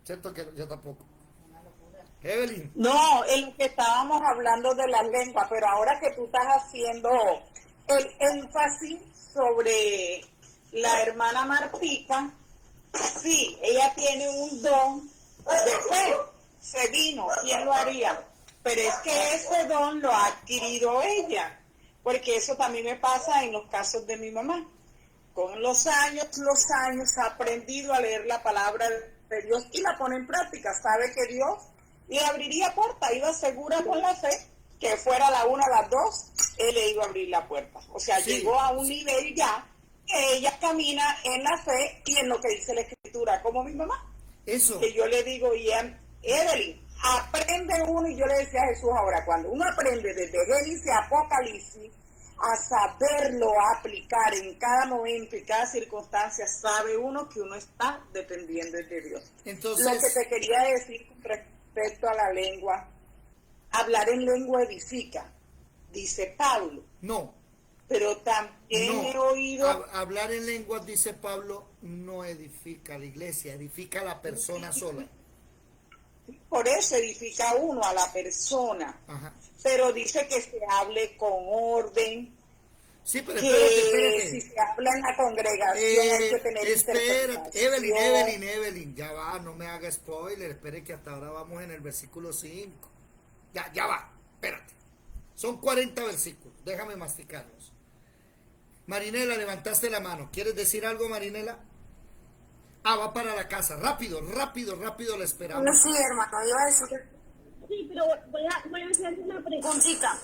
¿Cierto que yo tampoco? Evelyn. No, en lo que estábamos hablando de la lengua, pero ahora que tú estás haciendo el énfasis sobre la hermana Martica, sí, ella tiene un don de fe, se vino, ¿quién lo haría? Pero es que ese don lo ha adquirido ella, porque eso también me pasa en los casos de mi mamá. Con los años ha aprendido a leer la palabra de Dios y la pone en práctica. Sabe que Dios y abriría puerta, iba segura con la fe, que fuera a la 1, a las 2, él le iba a abrir la puerta. O sea, Sí. llegó a un nivel ya que ella camina en la fe y en lo que dice la Escritura, como mi mamá. Eso. Que yo le digo, Evelyn, aprende uno, y yo le decía a Jesús ahora, cuando uno aprende desde Génesis a Apocalipsis, a saberlo aplicar en cada momento y cada circunstancia, sabe uno que uno está dependiendo de Dios. Entonces, Lo que te quería decir con respecto a la lengua, hablar en lengua edifica, dice Pablo, no. pero también No, he oído... hablar en lenguas, dice Pablo, no edifica la iglesia, edifica a la persona sola. Por eso edifica uno a la persona, Ajá. pero dice que se hable con orden, Sí, pero que espérate. si se habla en la congregación hay que tener Espérate, Evelyn, interpretación. Evelyn, ya va, no me haga spoiler, espere que hasta ahora vamos en el versículo 5. Ya va, espérate. Son 40 versículos, déjame masticarlos. Marinela, levantaste la mano. ¿Quieres decir algo, Marinela? Va para la casa. Rápido, la esperamos. Sí, hermano, iba a decir. Sí, pero voy a hacerte una preguntita.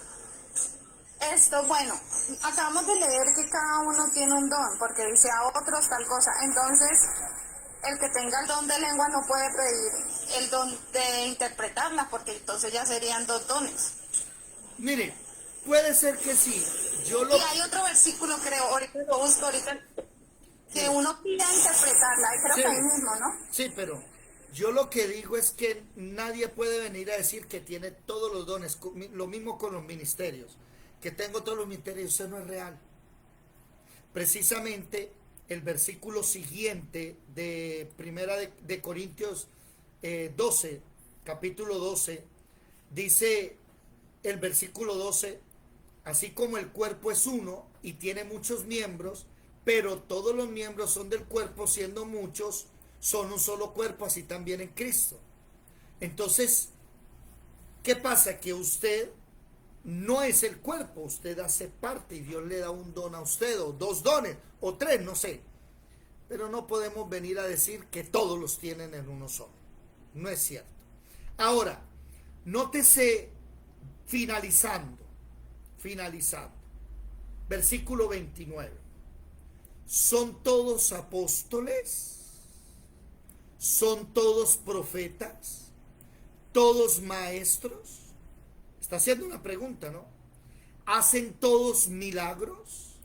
Bueno, acabamos de leer que cada uno tiene un don, porque dice a otros tal cosa. Entonces, el que tenga el don de lengua no puede pedir el don de interpretarla, porque entonces ya serían dos dones. Mire, puede ser que sí. Y hay otro versículo, creo, ahorita lo busco, que uno pida interpretarla, creo Sí. que ahí mismo, ¿no? Sí, pero yo lo que digo es que nadie puede venir a decir que tiene todos los dones. Lo mismo con los ministerios. Que tengo todos los ministerios, eso no es real. Precisamente el versículo siguiente de Primera de Corintios 12, capítulo 12, dice el versículo 12, así como el cuerpo es uno y tiene muchos miembros, pero todos los miembros son del cuerpo, siendo muchos, son un solo cuerpo, así también en Cristo. Entonces, ¿qué pasa? Que usted no es el cuerpo, usted hace parte y Dios le da un don a usted, o dos dones, o tres, no sé. Pero no podemos venir a decir que todos los tienen en uno solo. No es cierto. Ahora, nótese finalizando, versículo 29. ¿Son todos apóstoles? ¿Son todos profetas? ¿Todos maestros? Está haciendo una pregunta, ¿no? ¿Hacen todos milagros?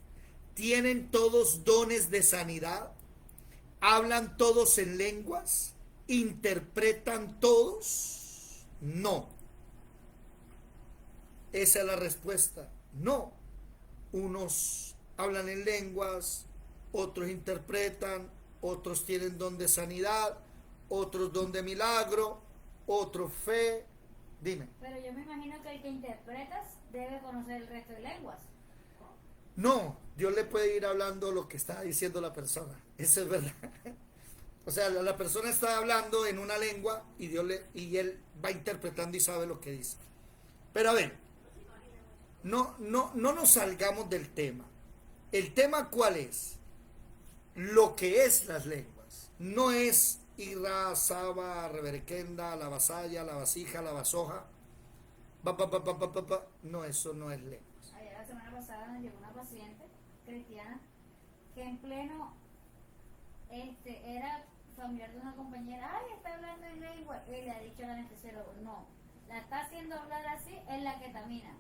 ¿Tienen todos dones de sanidad? ¿Hablan todos en lenguas? ¿Interpretan todos? No. Esa es la respuesta. No. Unos hablan en lenguas, otros interpretan, otros tienen don de sanidad, otros don de milagro, otros fe. Dime. Pero yo me imagino que el que interpretas debe conocer el resto de lenguas. No, Dios le puede ir hablando lo que está diciendo la persona. Eso es verdad. O sea, la persona está hablando en una lengua y él va interpretando y sabe lo que dice. Pero a ver, no nos salgamos del tema. ¿El tema cuál es? Lo que es las lenguas. No es Ira, Saba, Reberequenda, la vasalla, la vasija, la vasoja. No, eso no es lenguas. Ayer la semana pasada nos llegó una paciente cristiana que en pleno era familiar de una compañera. Ay, está hablando en lengua. Y le ha dicho al anestesiólogo, no, la está haciendo hablar así, es la que camina.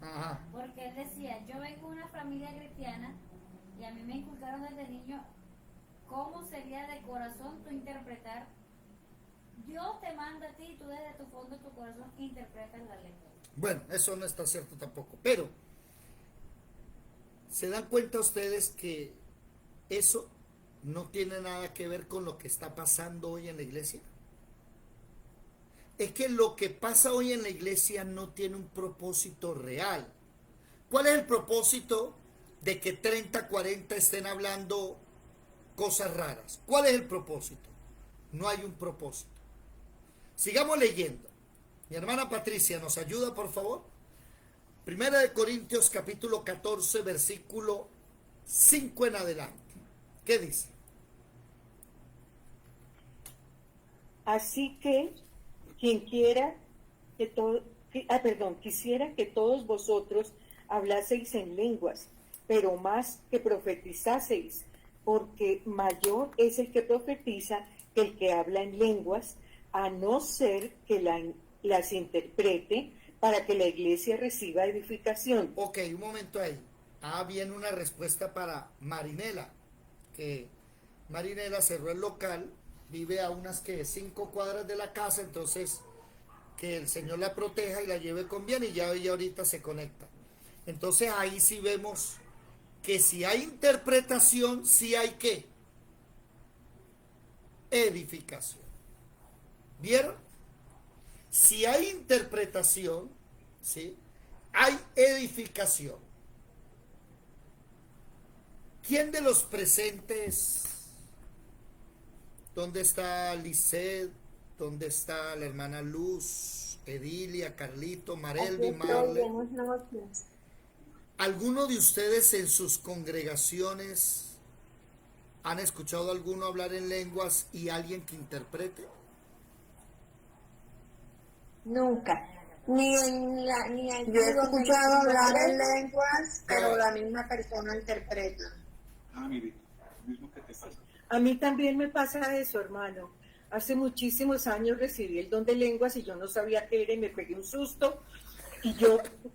Ajá. Porque él decía, yo vengo de una familia cristiana y a mí me inculcaron desde niño cómo sería de corazón tu interpretar. Dios te manda a ti, tú desde tu fondo de tu corazón interpretas la lengua. Bueno, eso no está cierto tampoco, pero ¿se dan cuenta ustedes que eso no tiene nada que ver con lo que está pasando hoy en la iglesia? Es que lo que pasa hoy en la iglesia no tiene un propósito real. ¿Cuál es el propósito de que 30, 40 estén hablando cosas raras? ¿Cuál es el propósito? No hay un propósito. Sigamos leyendo. Mi hermana Patricia, ¿nos ayuda, por favor? Primera de Corintios, capítulo 14, versículo 5 en adelante. ¿Qué dice? Así que quien quiera que todo, quisiera que todos vosotros hablaseis en lenguas, pero más que profetizaseis, porque mayor es el que profetiza que el que habla en lenguas, a no ser que las interprete para que la iglesia reciba edificación. Ok, un momento ahí. Viene una respuesta para Marinela, que Marinela cerró el local, vive a unas 5 cuadras de la casa, entonces que el Señor la proteja y la lleve con bien, y ya ella ahorita se conecta. Entonces ahí sí vemos que si hay interpretación, sí hay ¿qué? Edificación. ¿Vieron? Si hay interpretación, ¿sí? Hay edificación. ¿Quién de los presentes? ¿Dónde está Lisset? ¿Dónde está la hermana Luz, Edilia, Carlito, Marelvi, Marle? ¿Alguno de ustedes en sus congregaciones han escuchado a alguno hablar en lenguas y alguien que interprete? Nunca. Ni en Yo he escuchado hablar en lenguas, pero Ah. la misma persona interpreta. A mí también me pasa eso, hermano. Hace muchísimos años recibí el don de lenguas y yo no sabía qué era y me pegué un susto.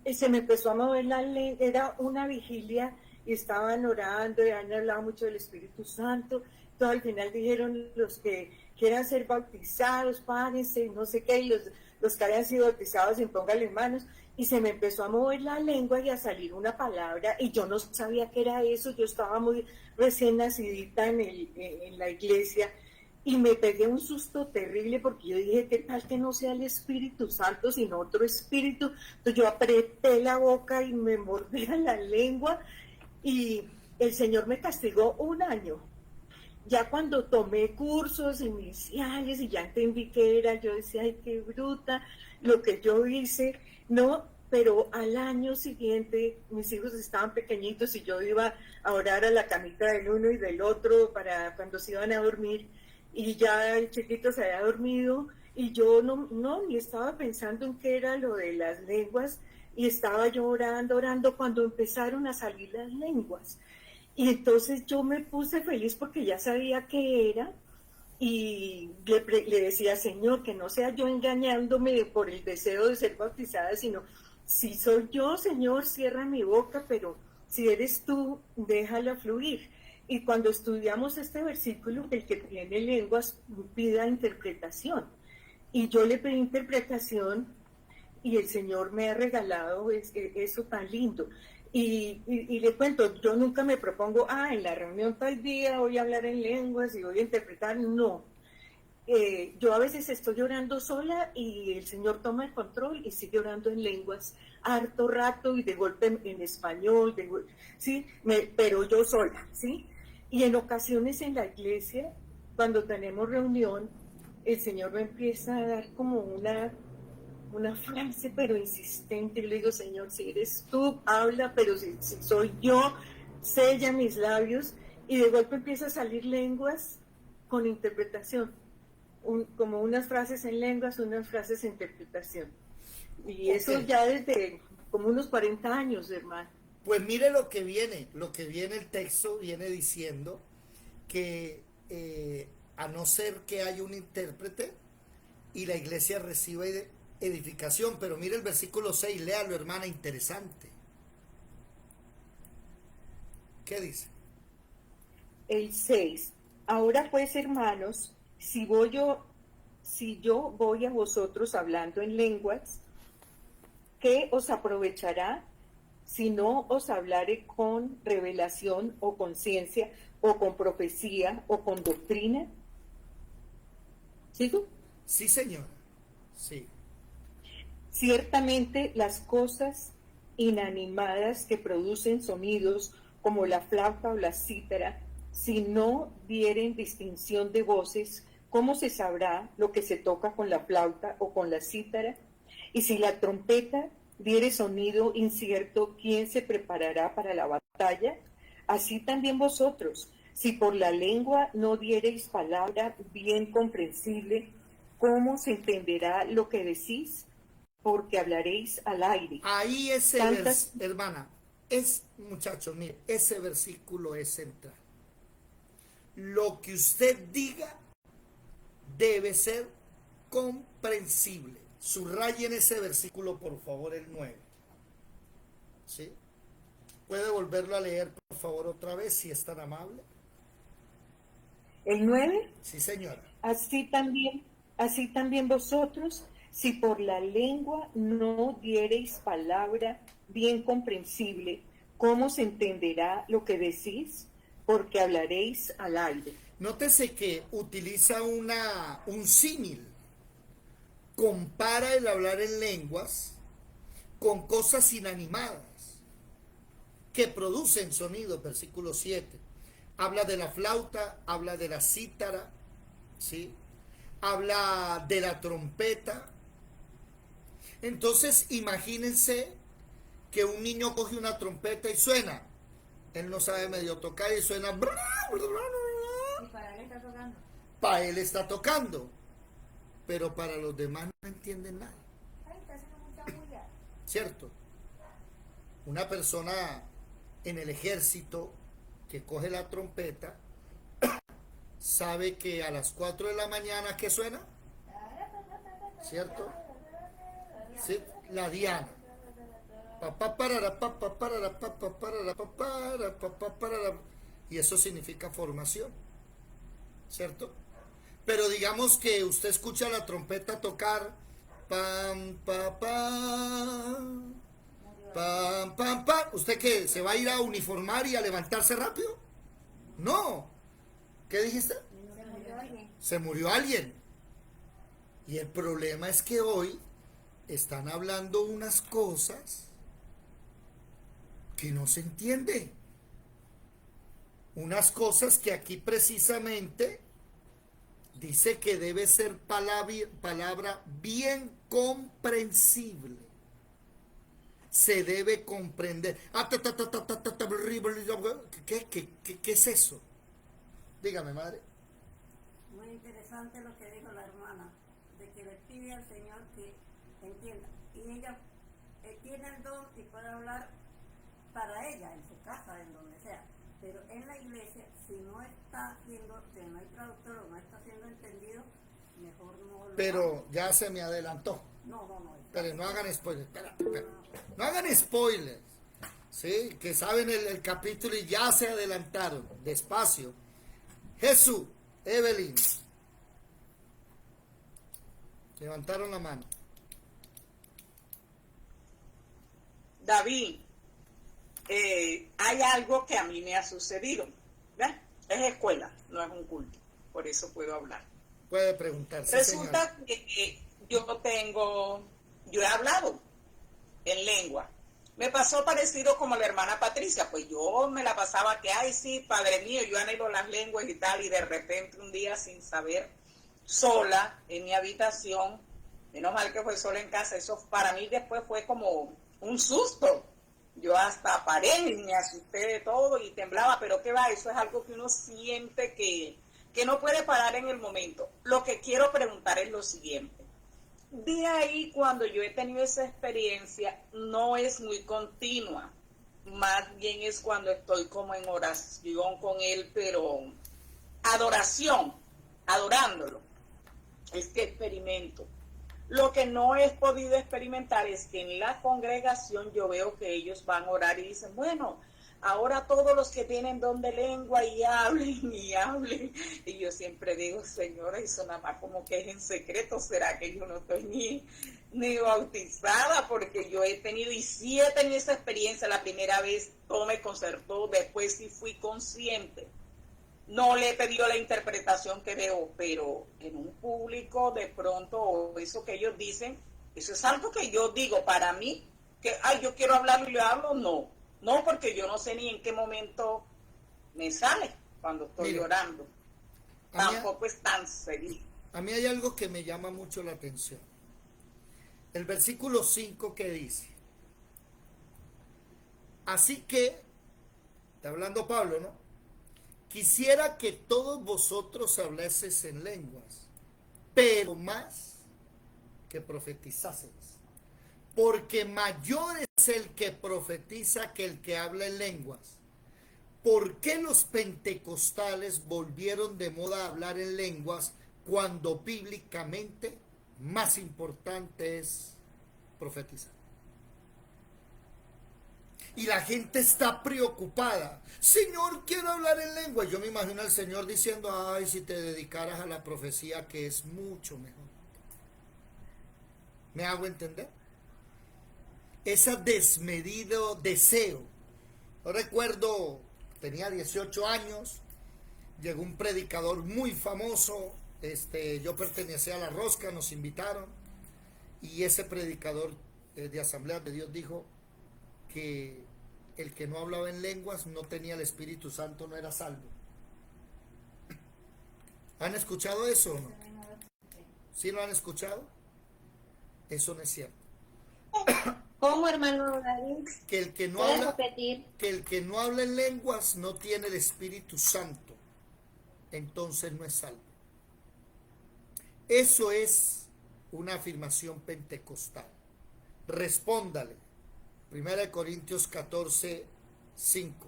Y se me empezó a mover la lengua, era una vigilia y estaban orando y han hablado mucho del Espíritu Santo. Entonces al final dijeron, los que quieran ser bautizados, párense, no sé qué, y los que hayan sido bautizados, impónganle manos. Y se me empezó a mover la lengua y a salir una palabra y yo no sabía qué era eso. Yo estaba muy recién nacidita en la iglesia. Y me pegué un susto terrible porque yo dije, ¿qué tal que no sea el Espíritu Santo, sino otro espíritu? Entonces yo apreté la boca y me mordía la lengua y el Señor me castigó 1 año. Ya cuando tomé cursos iniciales y ya entendí qué era, yo decía, ay, qué bruta, lo que yo hice, no, pero al año siguiente mis hijos estaban pequeñitos y yo iba a orar a la camita del uno y del otro para cuando se iban a dormir. Y ya el chiquito se había dormido y yo ni estaba pensando en qué era lo de las lenguas y estaba yo orando cuando empezaron a salir las lenguas. Y entonces yo me puse feliz porque ya sabía qué era y le decía, Señor, que no sea yo engañándome por el deseo de ser bautizada, sino si soy yo, Señor, cierra mi boca, pero si eres tú, déjala fluir. Y cuando estudiamos este versículo, el que tiene lenguas pida interpretación. Y yo le pedí interpretación y el Señor me ha regalado eso tan lindo. Y le cuento, yo nunca me propongo, en la reunión tal día voy a hablar en lenguas y voy a interpretar. No. Yo a veces estoy orando sola y el Señor toma el control y sigue orando en lenguas harto rato y de golpe en español, ¿sí? Pero yo sola, ¿sí? Y en ocasiones en la iglesia, cuando tenemos reunión, el Señor me empieza a dar como una frase, pero insistente. Y le digo, Señor, si eres tú, habla, pero si soy yo, sella mis labios. Y de golpe empieza a salir lenguas con interpretación, como unas frases en lenguas, unas frases en interpretación. Y eso ya desde como unos 40 años, hermano. Pues mire lo que viene el texto viene diciendo que a no ser que haya un intérprete y la iglesia reciba edificación, pero mire el versículo 6, léalo, hermana, interesante. ¿Qué dice? El 6. Ahora pues, hermanos, si yo voy a vosotros hablando en lenguas, ¿qué os aprovechará si no os hablare con revelación o con ciencia o con profecía o con doctrina? ¿Sigo? Sí, señor. Sí. Ciertamente las cosas inanimadas que producen sonidos como la flauta o la cítara, si no dieren distinción de voces, ¿cómo se sabrá lo que se toca con la flauta o con la cítara? Y si la trompeta diere sonido incierto, ¿quién se preparará para la batalla? Así también vosotros, si por la lengua no diereis palabra bien comprensible, ¿cómo se entenderá lo que decís? Porque hablaréis al aire. Ahí ese Tantas- hermana, muchachos, mire, ese versículo es central. Lo que usted diga debe ser comprensible. Subrayen ese versículo, por favor, el 9. ¿Sí? ¿Puede volverlo a leer, por favor, otra vez, si es tan amable? El 9. Sí, señora. Así también vosotros, si por la lengua no diereis palabra bien comprensible, ¿cómo se entenderá lo que decís? Porque hablaréis al aire. Nótese que utiliza un símil. Compara el hablar en lenguas con cosas inanimadas que producen sonido, versículo 7. Habla de la flauta, habla de la cítara, ¿sí? Habla de la trompeta. Entonces, imagínense que un niño coge una trompeta y suena. Él no sabe medio tocar y suena. Y para él está tocando. Para él está tocando, pero para los demás no entienden nada. Ay, está haciendo mucha bulla. ¿Cierto? Una persona en el ejército que coge la trompeta sabe que a las 4 de la mañana, ¿qué suena? ¿Cierto? Sí, la diana. Y eso significa formación, ¿cierto? Pero digamos que usted escucha la trompeta tocar pam, pam, pam, pam, pam, pam. ¿Usted qué? ¿Se va a ir a uniformar y a levantarse rápido? No. ¿Qué dijiste? Se murió alguien. Se murió alguien. Y el problema es que hoy están hablando unas cosas que no se entiende. Unas cosas que aquí precisamente dice que debe ser palabra bien comprensible. Se debe comprender. ¿Qué es eso? Dígame, madre. Muy interesante lo que dijo la hermana, de que le pide al Señor que entienda. Y ella tiene el don y puede hablar para ella, en su casa, en donde sea. Pero en la iglesia, si no está haciendo, si no hay traductor o no está siendo entendido, mejor no lo Pero haga. ya se me adelantó. No. Pero no hagan spoilers. Espera. No hagan spoilers. Sí, que saben el capítulo y ya se adelantaron. Despacio. Jesús, Evelyn. Levantaron la mano. David, hay algo que a mí me ha sucedido, ¿verdad? Es escuela, no es un culto, por eso puedo hablar. Puede preguntarse. Resulta que yo he hablado en lengua. Me pasó parecido como la hermana Patricia, pues yo me la pasaba que, ay sí, padre mío, yo anhelo las lenguas y tal, y de repente un día sin saber, sola en mi habitación, menos mal que fue sola en casa, eso para mí después fue como un susto. Yo hasta paré y me asusté de todo y temblaba, pero qué va, eso es algo que uno siente que no puede parar en el momento. Lo que quiero preguntar es lo siguiente. De ahí, cuando yo he tenido esa experiencia, no es muy continua, más bien es cuando estoy como en oración con él, pero adoración, adorándolo, es que experimento. Lo que no he podido experimentar es que en la congregación yo veo que ellos van a orar y dicen, bueno, ahora todos los que tienen don de lengua y hablen y hablen. Y yo siempre digo, señora, eso nada más como que es en secreto, ¿será que yo no estoy ni bautizada? Porque yo he tenido, y sí he tenido esa experiencia, la primera vez todo me concertó, después sí fui consciente. No le he pedido la interpretación que veo, pero en un público de pronto, o eso que ellos dicen, eso es algo que yo digo para mí, que, ay, yo quiero hablarlo y le hablo, no, porque yo no sé ni en qué momento me sale cuando estoy orando. Tampoco es tan seguido. A mí hay algo que me llama mucho la atención. El versículo 5 que dice, así que, está hablando Pablo, ¿no? Quisiera que todos vosotros hablaseis en lenguas, pero más que profetizaseis. Porque mayor es el que profetiza que el que habla en lenguas. ¿Por qué los pentecostales volvieron de moda a hablar en lenguas cuando bíblicamente más importante es profetizar? Y la gente está preocupada. Señor, quiero hablar en lengua. Yo me imagino al Señor diciendo, ay, si te dedicaras a la profecía, que es mucho mejor. ¿Me hago entender? Ese desmedido deseo. Yo recuerdo, tenía 18 años, llegó un predicador muy famoso, yo pertenecía a La Rosca, nos invitaron, y ese predicador de Asamblea de Dios dijo que el que no hablaba en lenguas no tenía el Espíritu Santo, no era salvo. ¿Han escuchado eso o no? ¿Sí lo han escuchado? Eso no es cierto. ¿Cómo, hermano David? Que el que no ¿Puedes habla, repetir? que el que no habla en lenguas no tiene el Espíritu Santo, entonces no es salvo. Eso es una afirmación pentecostal. Respóndale. 1 Corintios 14, 5.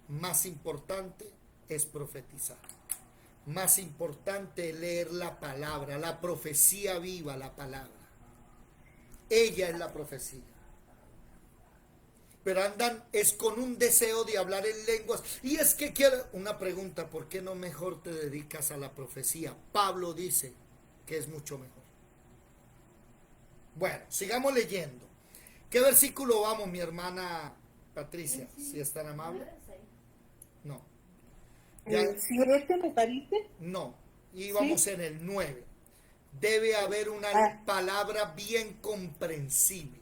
Más importante es profetizar. Más importante es leer la palabra, la profecía viva, la palabra. Ella es la profecía. Pero andan es con un deseo de hablar en lenguas. Y es que quiero una pregunta, ¿por qué no mejor te dedicas a la profecía? Pablo dice que es mucho mejor. Bueno, sigamos leyendo. ¿Qué versículo vamos, mi hermana Patricia? Si es tan amable. No. Ya, ¿El 7 me parece? no. Y vamos en el 9. Debe haber una palabra bien comprensible.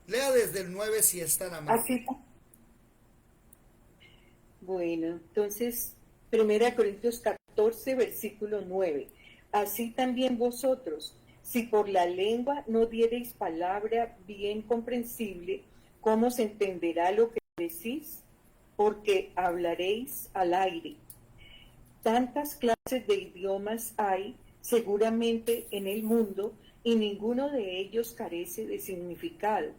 Lea desde el 9 si es tan amable. Así. Bueno, entonces, 1 Corintios 14, versículo 9. Así también vosotros, si por la lengua no diereis palabra bien comprensible, ¿cómo se entenderá lo que decís? Porque hablaréis al aire. Tantas clases de idiomas hay seguramente en el mundo y ninguno de ellos carece de significado.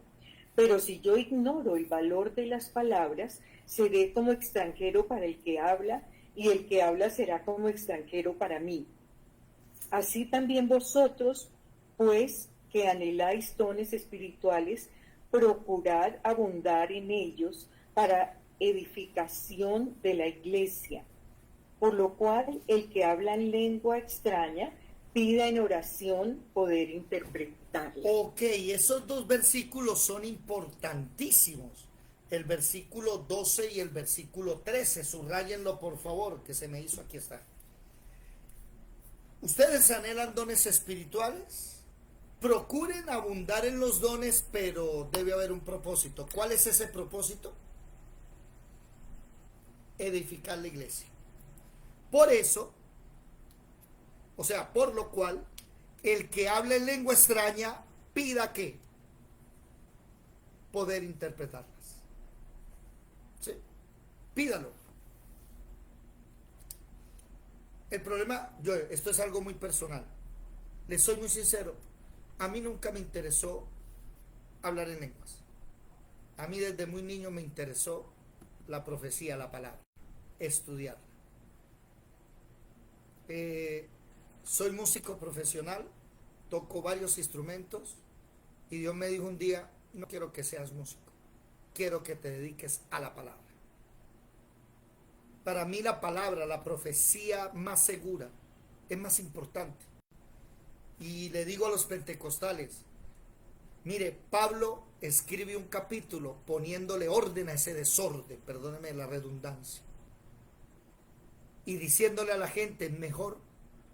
Pero si yo ignoro el valor de las palabras, seré como extranjero para el que habla, y el que habla será como extranjero para mí. Así también vosotros, pues, que anheláis dones espirituales, procurad abundar en ellos para edificación de la iglesia. Por lo cual, el que habla en lengua extraña, pida en oración poder interpretarla. Ok, esos dos versículos son importantísimos. El versículo 12 y el versículo 13. Subrayenlo, por favor, que se me hizo, aquí está. ¿Ustedes anhelan dones espirituales? Procuren abundar en los dones, pero debe haber un propósito. ¿Cuál es ese propósito? Edificar la iglesia. Por eso, o sea, por lo cual, el que habla en lengua extraña, pida que poder interpretarlas. ¿Sí? Pídalo. El problema, esto es algo muy personal. Les soy muy sincero. A mí nunca me interesó hablar en lenguas. A mí desde muy niño me interesó la profecía, la palabra, estudiarla. Soy músico profesional, toco varios instrumentos y Dios me dijo un día, no quiero que seas músico, quiero que te dediques a la palabra. Para mí la palabra, la profecía más segura, es más importante. Y le digo a los pentecostales, mire, Pablo escribe un capítulo poniéndole orden a ese desorden, perdónenme la redundancia, y diciéndole a la gente, mejor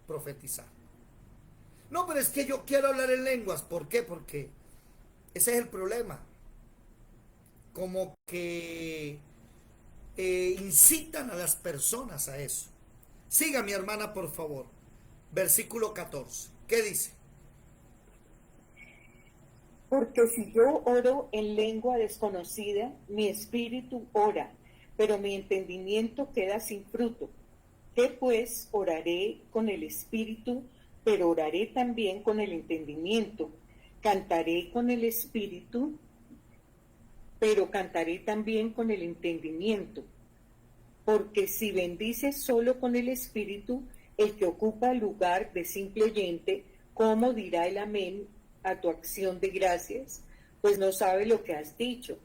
profetizar. No, pero es que yo quiero hablar en lenguas. ¿Por qué? Porque ese es el problema. Como que incitan a las personas a eso. Siga, mi hermana, por favor. Versículo 14. ¿Qué dice? Porque si yo oro en lengua desconocida, mi espíritu ora, pero mi entendimiento queda sin fruto. qué pues oraré con el espíritu, pero oraré también con el entendimiento? Cantaré con el espíritu, pero cantaré también con el entendimiento. Porque si bendices solo con el espíritu, el que ocupa el lugar de simple oyente, ¿cómo dirá el amén a tu acción de gracias? Pues no sabe lo que has dicho,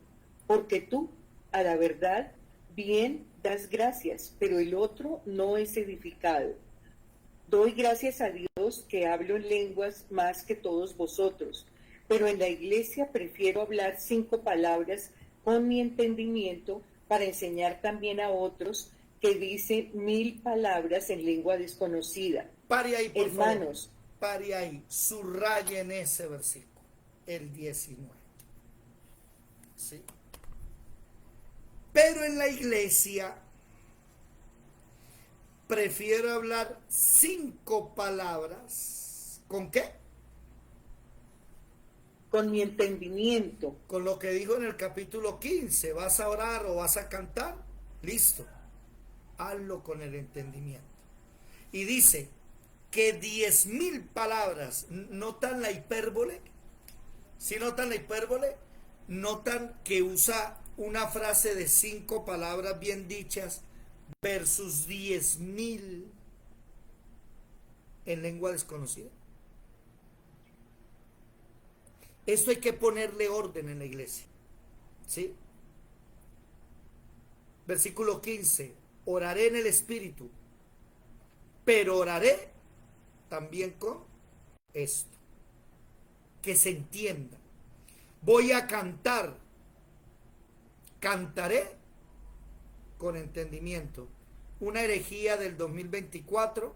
porque tú, a la verdad, bien das gracias, pero el otro no es edificado. Doy gracias a Dios que hablo en lenguas más que todos vosotros, pero en la iglesia prefiero hablar 5 palabras con mi entendimiento para enseñar también a otros que dicen 1000 palabras en lengua desconocida. Pare ahí, por Hermanos, favor. Pare ahí. Subrayen ese versículo, el 19. ¿Sí? Pero en la iglesia prefiero hablar 5 palabras. ¿Con qué? con mi entendimiento. Con lo que dijo en el capítulo 15. ¿Vas a orar o vas a cantar? Listo. Hazlo con el entendimiento. Y dice que 10,000 palabras. ¿Notan la hipérbole? ¿Sí notan la hipérbole? ¿Notan que usa una frase de 5 palabras bien dichas versus 10,000 en lengua desconocida? Esto hay que ponerle orden en la iglesia. ¿Sí? Versículo 15. Oraré en el Espíritu, pero oraré también con esto. Que se entienda. Voy a cantar. Cantaré con entendimiento. Una herejía del 2024,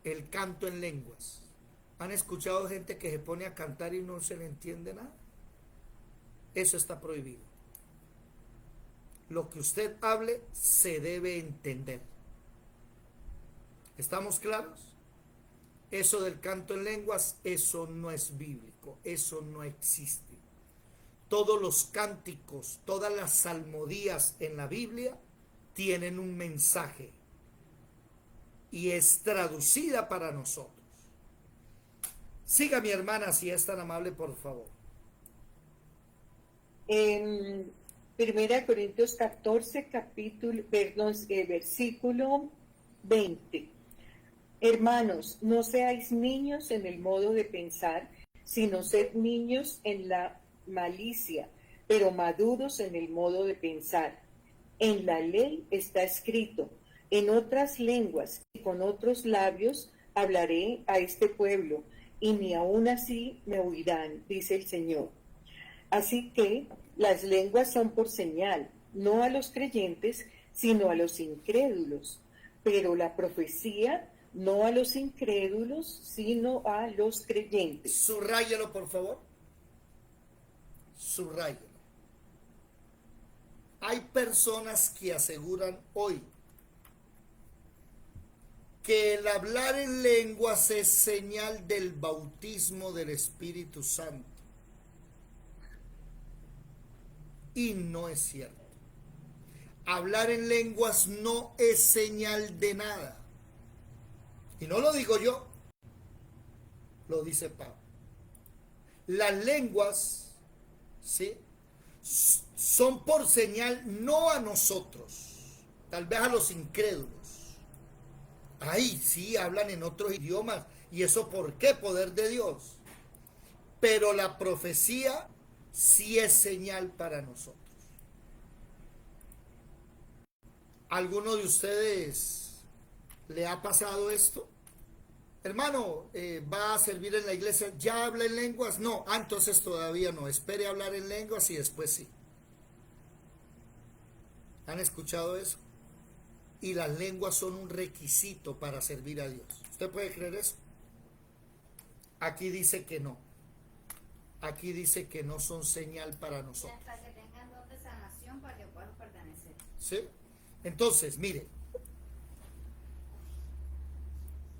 el canto en lenguas. ¿Han escuchado gente que se pone a cantar y no se le entiende nada? Eso está prohibido. Lo que usted hable se debe entender. ¿Estamos claros? Eso del canto en lenguas, eso no es bíblico, eso no existe. Todos los cánticos, todas las salmodías en la Biblia tienen un mensaje y es traducida para nosotros. Siga mi hermana, si es tan amable, por favor. En 1 Corintios 14, versículo 20. Hermanos, no seáis niños en el modo de pensar, sino sed niños en la malicia, pero maduros en el modo de pensar. En la ley está escrito: en otras lenguas y con otros labios hablaré a este pueblo, y ni aun así me oirán, dice el Señor. Así que las lenguas son por señal, no a los creyentes, sino a los incrédulos. Pero la profecía, no a los incrédulos, sino a los creyentes. Subráyelo, por favor. Subráyelo. Hay personas que aseguran hoy que el hablar en lenguas es señal del bautismo del Espíritu Santo. Y no es cierto. Hablar en lenguas no es señal de nada. Y no lo digo yo, lo dice Pablo. Las lenguas, ¿sí?, son por señal no a nosotros, tal vez a los incrédulos. Ay, sí, hablan en otros idiomas. ¿Y eso por qué? Poder de Dios. Pero la profecía sí es señal para nosotros. ¿Alguno de ustedes le ha pasado esto? Hermano, ¿va a servir en la iglesia? ¿Ya habla en lenguas? No, entonces todavía no. Espere a hablar en lenguas y después sí. ¿Han escuchado eso? Y las lenguas son un requisito para servir a Dios. ¿Usted puede creer eso? Aquí dice que no. Aquí dice que no son señal para nosotros. Hasta que tengan don de sanación para que puedan pertenecer. ¿Sí? Entonces, mire.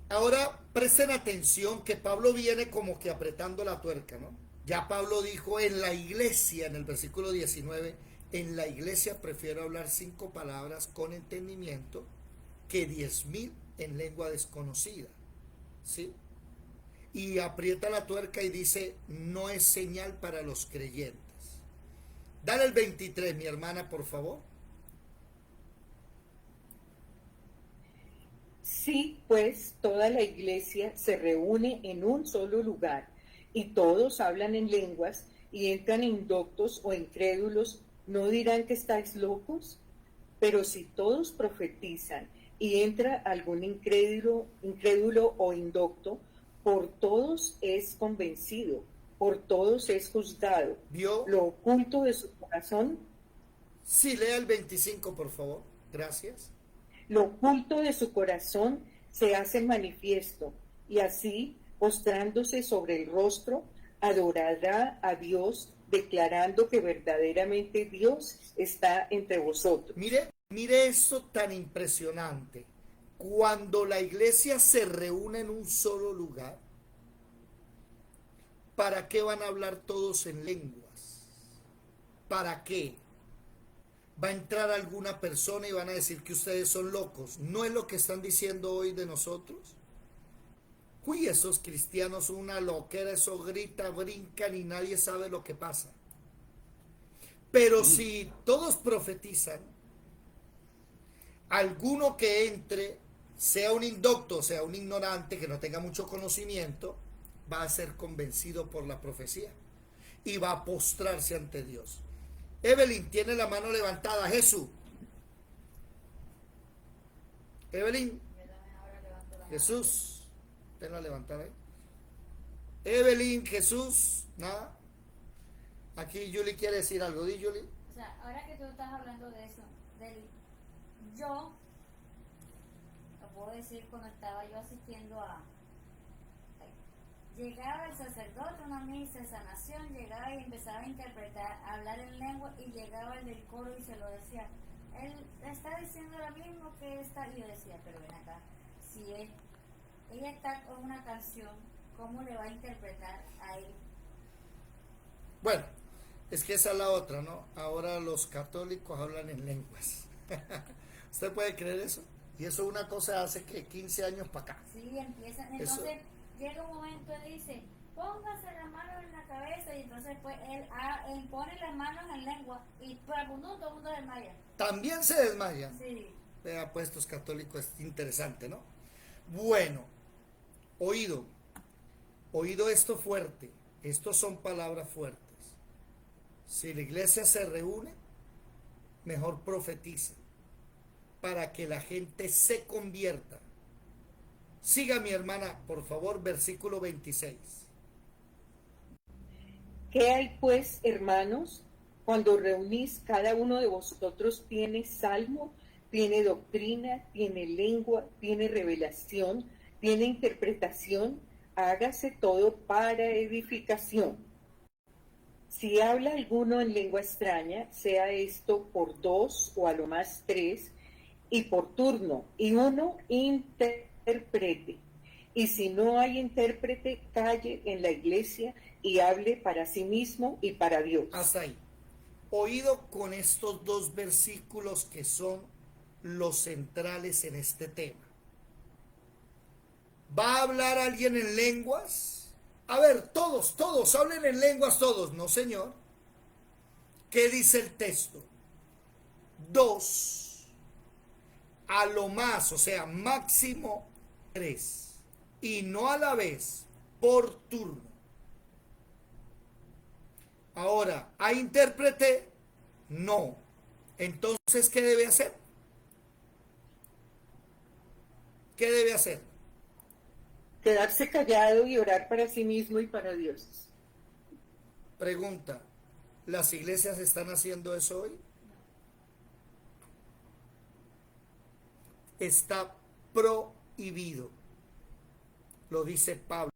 Ahora presten atención que Pablo viene como que apretando la tuerca, ¿no? Ya Pablo dijo en la iglesia, en el versículo 19, en la iglesia prefiero hablar 5 palabras con entendimiento, que 10.000 en lengua desconocida. ¿Sí? Y aprieta la tuerca y dice, no es señal para los creyentes. Dale el 23, mi hermana, por favor. Sí, pues toda la iglesia se reúne en un solo lugar y todos hablan en lenguas y entran indoctos o incrédulos, ¿no dirán que estáis locos? Pero si todos profetizan y entra algún incrédulo o indocto, por todos es convencido, por todos es juzgado. ¿Vio? Lo oculto de su corazón, Sí, lea el 25, por favor. Gracias. lo oculto de su corazón se hace manifiesto, y así, postrándose sobre el rostro, adorará a Dios, declarando que verdaderamente Dios está entre vosotros. Mire esto tan impresionante. Cuando la iglesia se reúne en un solo lugar, ¿para qué van a hablar todos en lenguas? ¿Para qué? Va a entrar alguna persona y van a decir que ustedes son locos. ¿No es lo que están diciendo hoy de nosotros? Uy, esos cristianos son una loquera, eso grita, brincan y nadie sabe lo que pasa. Pero si todos profetizan, alguno que entre, sea un indocto, sea un ignorante, que no tenga mucho conocimiento, va a ser convencido por la profecía y va a postrarse ante Dios. Evelyn tiene la mano levantada. Jesús. Evelyn. Jesús. Tenla levantada ahí. Evelyn, Jesús. Nada. Aquí Julie quiere decir algo. Di, Julie. O sea, ahora que tú estás hablando de eso, yo, lo puedo decir cuando estaba yo asistiendo llegaba el sacerdote a una misa de sanación, llegaba y empezaba a interpretar, a hablar en lengua, y llegaba el del coro y se lo decía, él está diciendo lo mismo que está, y yo decía, pero ven acá, si ella está con una canción, ¿cómo le va a interpretar a él? Bueno, es que esa es la otra, ¿no? Ahora los católicos hablan en lenguas. ¿Usted puede creer eso? Y eso es una cosa hace que 15 años para acá. Sí, empiezan, entonces llega un momento y dice, póngase las manos en la cabeza, y entonces pues él pone las manos en lengua y para todo el mundo desmaya. También se desmayan. Sí. Vea, pues estos católicos es interesante, ¿no? Bueno, oído esto fuerte, estos son palabras fuertes. Si la iglesia se reúne, mejor profetiza para que la gente se convierta. Siga, mi hermana, por favor, versículo 26. ¿Qué hay pues, hermanos? Cuando reunís, cada uno de vosotros tiene salmo, tiene doctrina, tiene lengua, tiene revelación, tiene interpretación, hágase todo para edificación. Si habla alguno en lengua extraña, sea esto por 2 o a lo más 3, y por turno, y uno interprete. Y si no hay intérprete, calle en la iglesia y hable para sí mismo y para Dios. Hasta ahí. Oído con estos dos versículos que son los centrales en este tema. ¿Va a hablar alguien en lenguas? A ver, todos, hablen en lenguas todos. No, señor. ¿Qué dice el texto? 2. A lo más, o sea, máximo 3. Y no a la vez, por turno. Ahora, ¿hay intérprete? No. Entonces, ¿qué debe hacer? ¿Qué debe hacer? Quedarse callado y orar para sí mismo y para Dios. Pregunta, ¿las iglesias están haciendo eso hoy? Está prohibido, lo dice Pablo,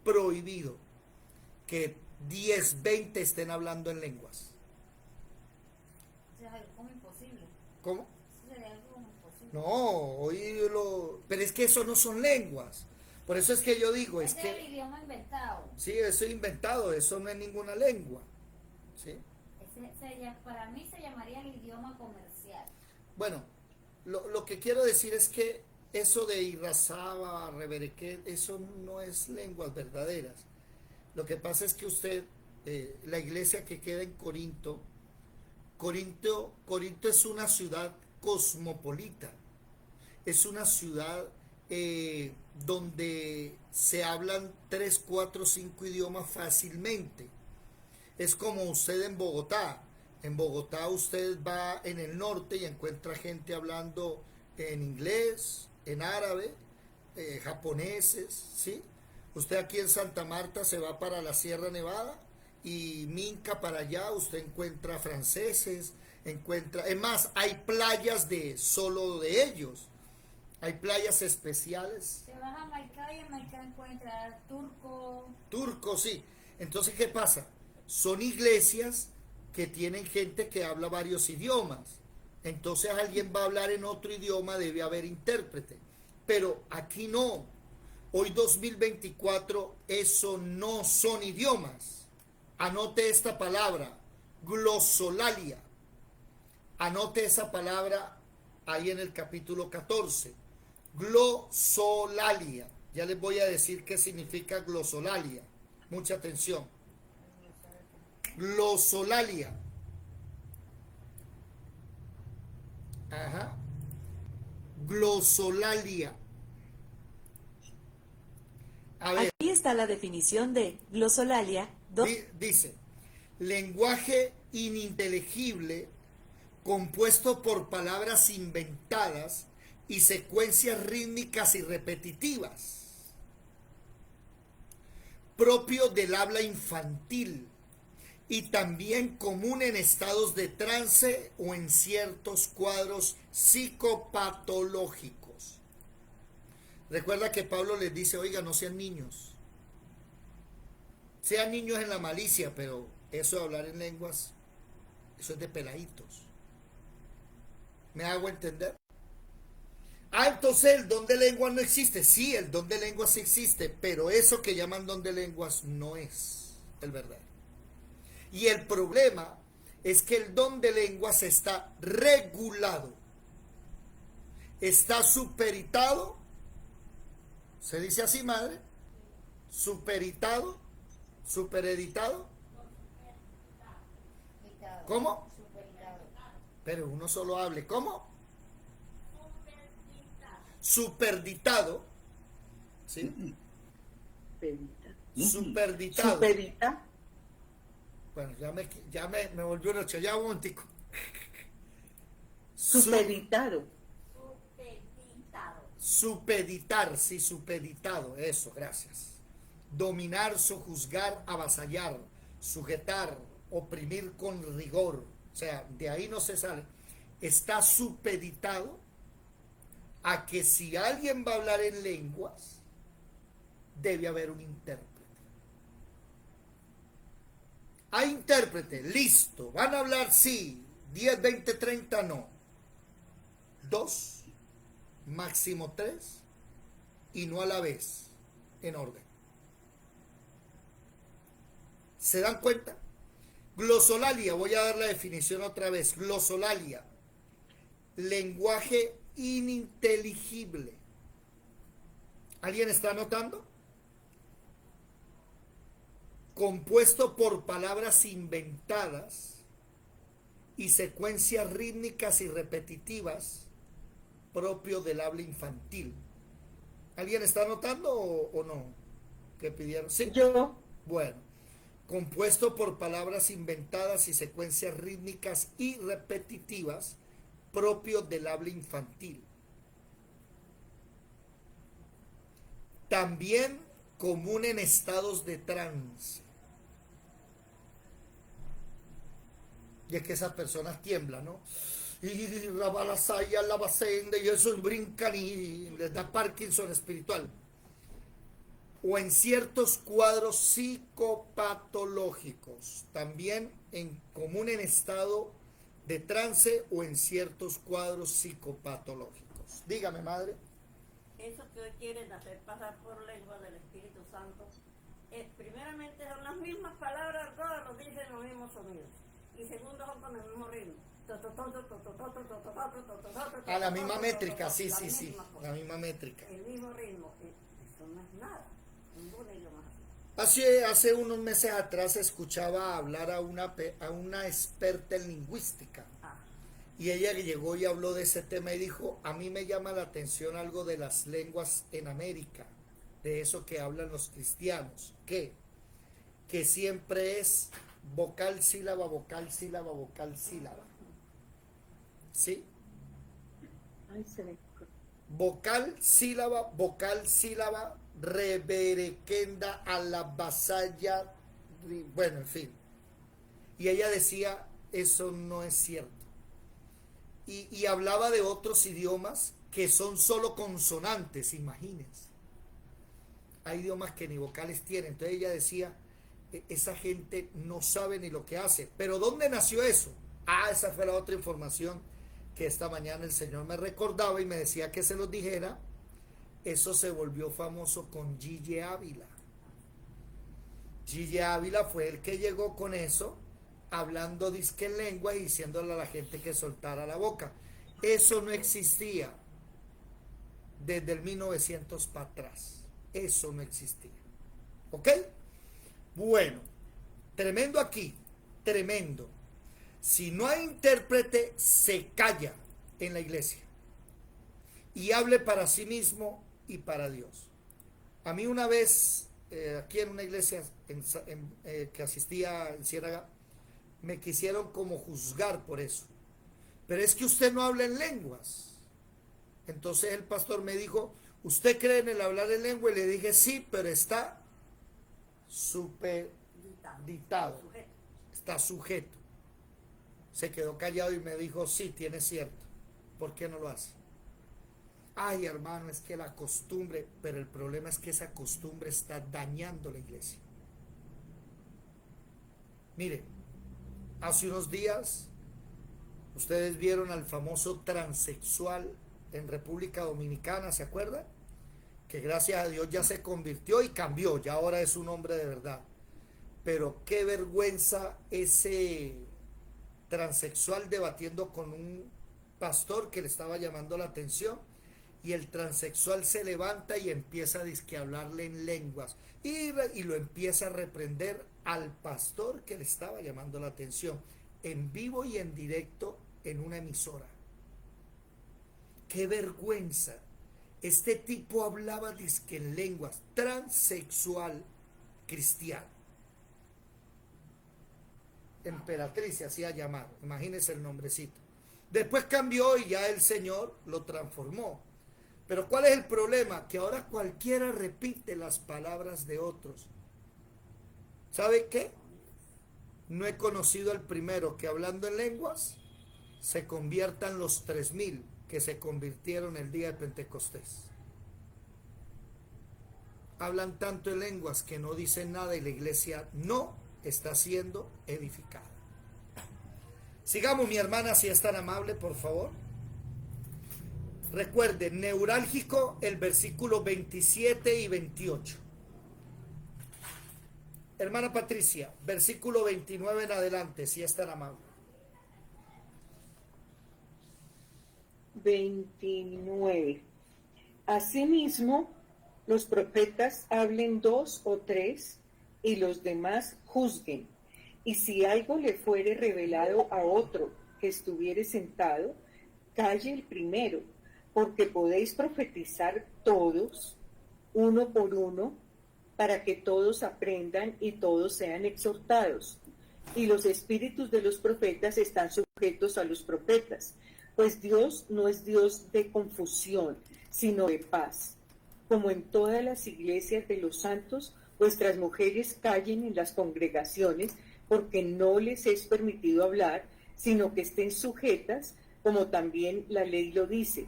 prohibido que 10, 20 estén hablando en lenguas. Eso es algo como imposible. ¿Cómo? Eso sería algo como imposible. No, pero es que eso no son lenguas. Por eso es que yo digo, es Ese que... es el idioma inventado. Sí, eso es inventado, eso no es ninguna lengua. ¿Sí? Para mí se llamaría el idioma comercial. Bueno, lo que quiero decir es que eso de Irrazaba, Reberequet, eso no es lenguas verdaderas. Lo que pasa es que usted, la iglesia que queda en Corinto, Corinto es una ciudad cosmopolita, es una ciudad donde se hablan 3, 4, 5 idiomas fácilmente. Es como usted en Bogotá. En Bogotá usted va en el norte y encuentra gente hablando en inglés, en árabe, japoneses, ¿sí? Usted aquí en Santa Marta se va para la Sierra Nevada y Minca para allá, usted encuentra franceses, es más, hay playas de solo de ellos. Hay playas especiales. Te vas a Maicá y en Maicá encuentras turco. Turco, sí. Entonces, ¿qué pasa? Son iglesias que tienen gente que habla varios idiomas. Entonces alguien va a hablar en otro idioma, debe haber intérprete. Pero aquí no. Hoy 2024, eso no son idiomas. Anote esta palabra, glosolalia. Anote esa palabra ahí en el capítulo 14. Glosolalia. Ya les voy a decir qué significa glosolalia. Mucha atención. Glosolalia. Ajá. Glosolalia. A ver. Aquí está la definición de glosolalia. Dice, lenguaje ininteligible compuesto por palabras inventadas y secuencias rítmicas y repetitivas, propio del habla infantil y también común en estados de trance o en ciertos cuadros psicopatológicos. Recuerda que Pablo les dice, oiga, no sean niños. Sean niños en la malicia, pero eso de hablar en lenguas, eso es de peladitos. ¿Me hago entender? Entonces el don de lenguas no existe. Sí, el don de lenguas sí existe, pero eso que llaman don de lenguas no es el verdadero. Y el problema es que el don de lenguas está regulado, está superitado. ¿Se dice así, madre? Superitado, supereditado. ¿Cómo? Pero uno solo hable. ¿Cómo? Superditado. ¿Sí? Superditado. Supedita. Bueno, ya me volvió noche. Ya un momentico. Supeditado. Supeditar, sí, supeditado. Eso, gracias. Dominar, sojuzgar, avasallar, sujetar, oprimir con rigor. O sea, de ahí no se sale. Está supeditado a que si alguien va a hablar en lenguas, debe haber un intérprete. Hay intérprete, listo. Van a hablar, sí. 10, 20, 30, no. 2, máximo 3, y no a la vez, en orden. ¿Se dan cuenta? Glosolalia, voy a dar la definición otra vez. Glosolalia, lenguaje ininteligible. ¿Alguien está anotando? Compuesto por palabras inventadas y secuencias rítmicas y repetitivas propio del habla infantil. ¿Alguien está anotando o no? ¿Qué pidieron? Sí. Yo. Bueno, compuesto por palabras inventadas y secuencias rítmicas y repetitivas propio del habla infantil. También común en estados de trance. Y es que esas personas tiemblan, ¿no? Y la balasaya, la basenda, y eso brincan y les da Parkinson espiritual. O en ciertos cuadros psicopatológicos, también común en estado de trance o en ciertos cuadros psicopatológicos. Dígame, madre. Eso que hoy quieren hacer pasar por lengua del Espíritu Santo, primeramente son las mismas palabras, todas nos dicen los mismos sonidos, y segundo son con el mismo ritmo. A la misma métrica, sí, la sí, sí, misma cosa, la misma métrica. el mismo ritmo. Eso no es nada, ningún idioma es así. Hace unos meses atrás escuchaba hablar a una experta en lingüística. Ah, Y ella llegó y habló de ese tema y dijo, a mí me llama la atención algo de las lenguas en América, de eso que hablan los cristianos, que siempre es vocal, sílaba, vocal, sílaba, vocal, sílaba. ¿Sí? Ay, se me... Vocal, sílaba, reverequenda, alabasaya, bueno, en fin. Y ella decía, eso no es cierto. Y hablaba de otros idiomas que son solo consonantes, imagínense. Hay idiomas que ni vocales tienen. Entonces ella decía, esa gente no sabe ni lo que hace. Pero ¿dónde nació eso? Esa fue la otra información que esta mañana el Señor me recordaba y me decía que se los dijera. Eso se volvió famoso con Gille Ávila. Gille Ávila fue el que llegó con eso, hablando disque en lengua y diciéndole a la gente que soltara la boca. Eso no existía desde el 1900 para atrás. Eso no existía. ¿Ok? Bueno, tremendo aquí, tremendo. Si no hay intérprete, se calla en la iglesia y hable para sí mismo y para Dios. A mí una vez, aquí en una iglesia que asistía en Ciénaga, me quisieron como juzgar por eso. Pero es que usted no habla en lenguas. Entonces el pastor me dijo, ¿usted cree en el hablar en lengua? Y le dije, sí, pero está supeditado, está sujeto. Se quedó callado y me dijo, sí, tiene cierto. ¿Por qué no lo hace? Ay, hermano, es que la costumbre, pero el problema es que esa costumbre está dañando la iglesia. Miren, hace unos días, ustedes vieron al famoso transexual en República Dominicana, ¿se acuerdan? Que gracias a Dios ya se convirtió y cambió, ya ahora es un hombre de verdad. Pero qué vergüenza ese transexual debatiendo con un pastor que le estaba llamando la atención, y el transexual se levanta y empieza a hablarle en lenguas y lo empieza a reprender al pastor que le estaba llamando la atención, en vivo y en directo en una emisora. ¡Qué vergüenza! Este tipo hablaba dizque en lenguas, transexual cristiano. Emperatriz se hacía llamar, imagínense el nombrecito. Después cambió y ya el Señor lo transformó. Pero ¿cuál es el problema? Que ahora cualquiera repite las palabras de otros. ¿Sabe qué? No he conocido al primero que hablando en lenguas se conviertan los 3000 que se convirtieron el día de Pentecostés. Hablan tanto en lenguas que no dicen nada y la iglesia no está siendo edificada. Sigamos, mi hermana, si es tan amable, por favor. Recuerden, neurálgico el versículo 27 y 28. Hermana Patricia, versículo 29 en adelante, si es tan amable. 29. Asimismo, los profetas hablen 2 o 3 y los demás juzguen. Y si algo le fuere revelado a otro que estuviere sentado, calle el primero, porque podéis profetizar todos, uno por uno, para que todos aprendan y todos sean exhortados. Y los espíritus de los profetas están sujetos a los profetas, pues Dios no es Dios de confusión, sino de paz. Como en todas las iglesias de los santos, vuestras mujeres callen en las congregaciones, porque no les es permitido hablar, sino que estén sujetas, como también la ley lo dice.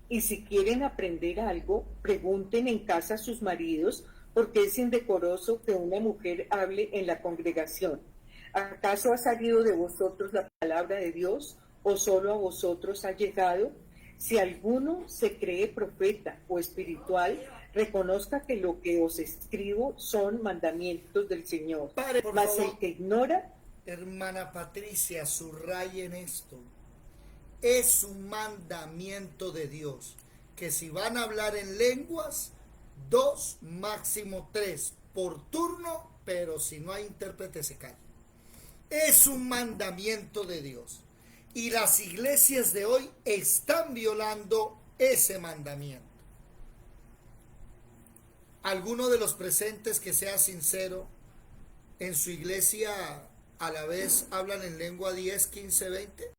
Y si quieren aprender algo, pregunten en casa a sus maridos, porque es indecoroso que una mujer hable en la congregación. ¿Acaso ha salido de vosotros la palabra de Dios, o solo a vosotros ha llegado? Si alguno se cree profeta o espiritual, reconozca que lo que os escribo son mandamientos del Señor. Pare, por Mas favor. el que ignora... Hermana Patricia, subrayen esto. Es un mandamiento de Dios, que si van a hablar en lenguas, 2, máximo 3 por turno, pero si no hay intérprete se calla. Es un mandamiento de Dios. Y las iglesias de hoy están violando ese mandamiento. ¿Alguno de los presentes que sea sincero, en su iglesia a la vez hablan en lengua 10, 15, 20?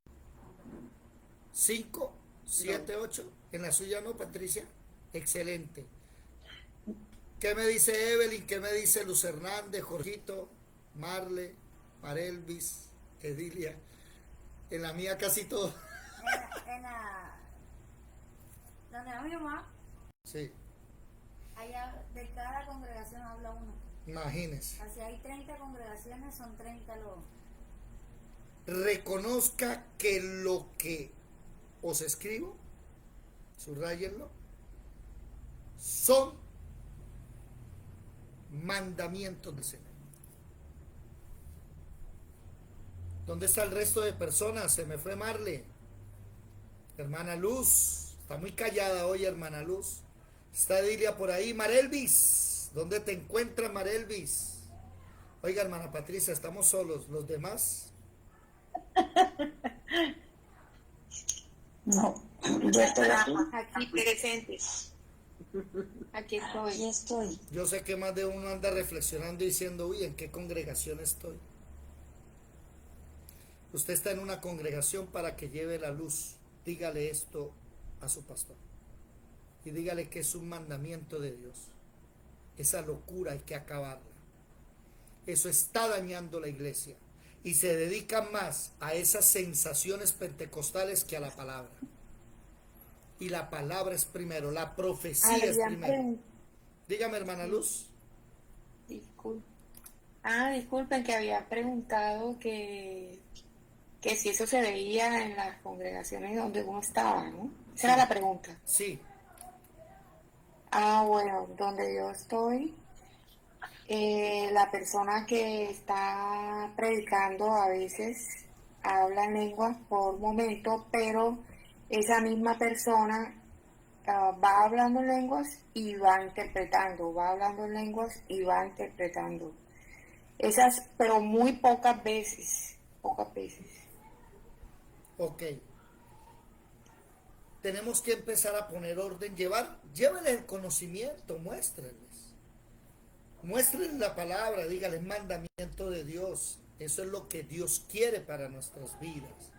5, 7, 8. ¿En la suya no, Patricia? Excelente. ¿Qué me dice Evelyn? ¿Qué me dice Luz Hernández, Jorgito, Marle, Marelvis, Edilia? En la mía casi todo. Donde va mi mamá, Sí, allá de cada congregación habla uno. imagínense. Así hay 30 congregaciones, son 30 los... Reconozca que lo que os escribo, subrayenlo, son mandamientos del Señor. ¿Dónde está el resto de personas? Se me fue Marle. Hermana Luz, está muy callada hoy, hermana Luz. Está Edilia por ahí. Marelvis, ¿dónde te encuentras, Marelvis? Oiga, hermana Patricia, estamos solos. ¿Los demás? No, yo estoy aquí presentes. Aquí estoy. Yo sé que más de uno anda reflexionando y diciendo, uy, ¿en qué congregación estoy? Usted está en una congregación para que lleve la luz. Dígale esto a su pastor. Y dígale que es un mandamiento de Dios. Esa locura hay que acabarla. Eso está dañando la iglesia. Y se dedican más a esas sensaciones pentecostales que a la palabra. Y la palabra es primero, la profecía es primero. Dígame, hermana Luz. Disculpen que había preguntado que si eso se veía en las congregaciones donde uno estaba, ¿no? Esa era la pregunta. Sí. Bueno, donde yo estoy, la persona que está predicando a veces habla en lenguas por momento, pero esa misma persona va hablando en lenguas y va interpretando, va hablando en lenguas y va interpretando. Esas, pero muy pocas veces, Ok. Tenemos que empezar a poner orden, llévenle el conocimiento, muéstrenles la palabra, díganles mandamiento de Dios. Eso es lo que Dios quiere para nuestras vidas.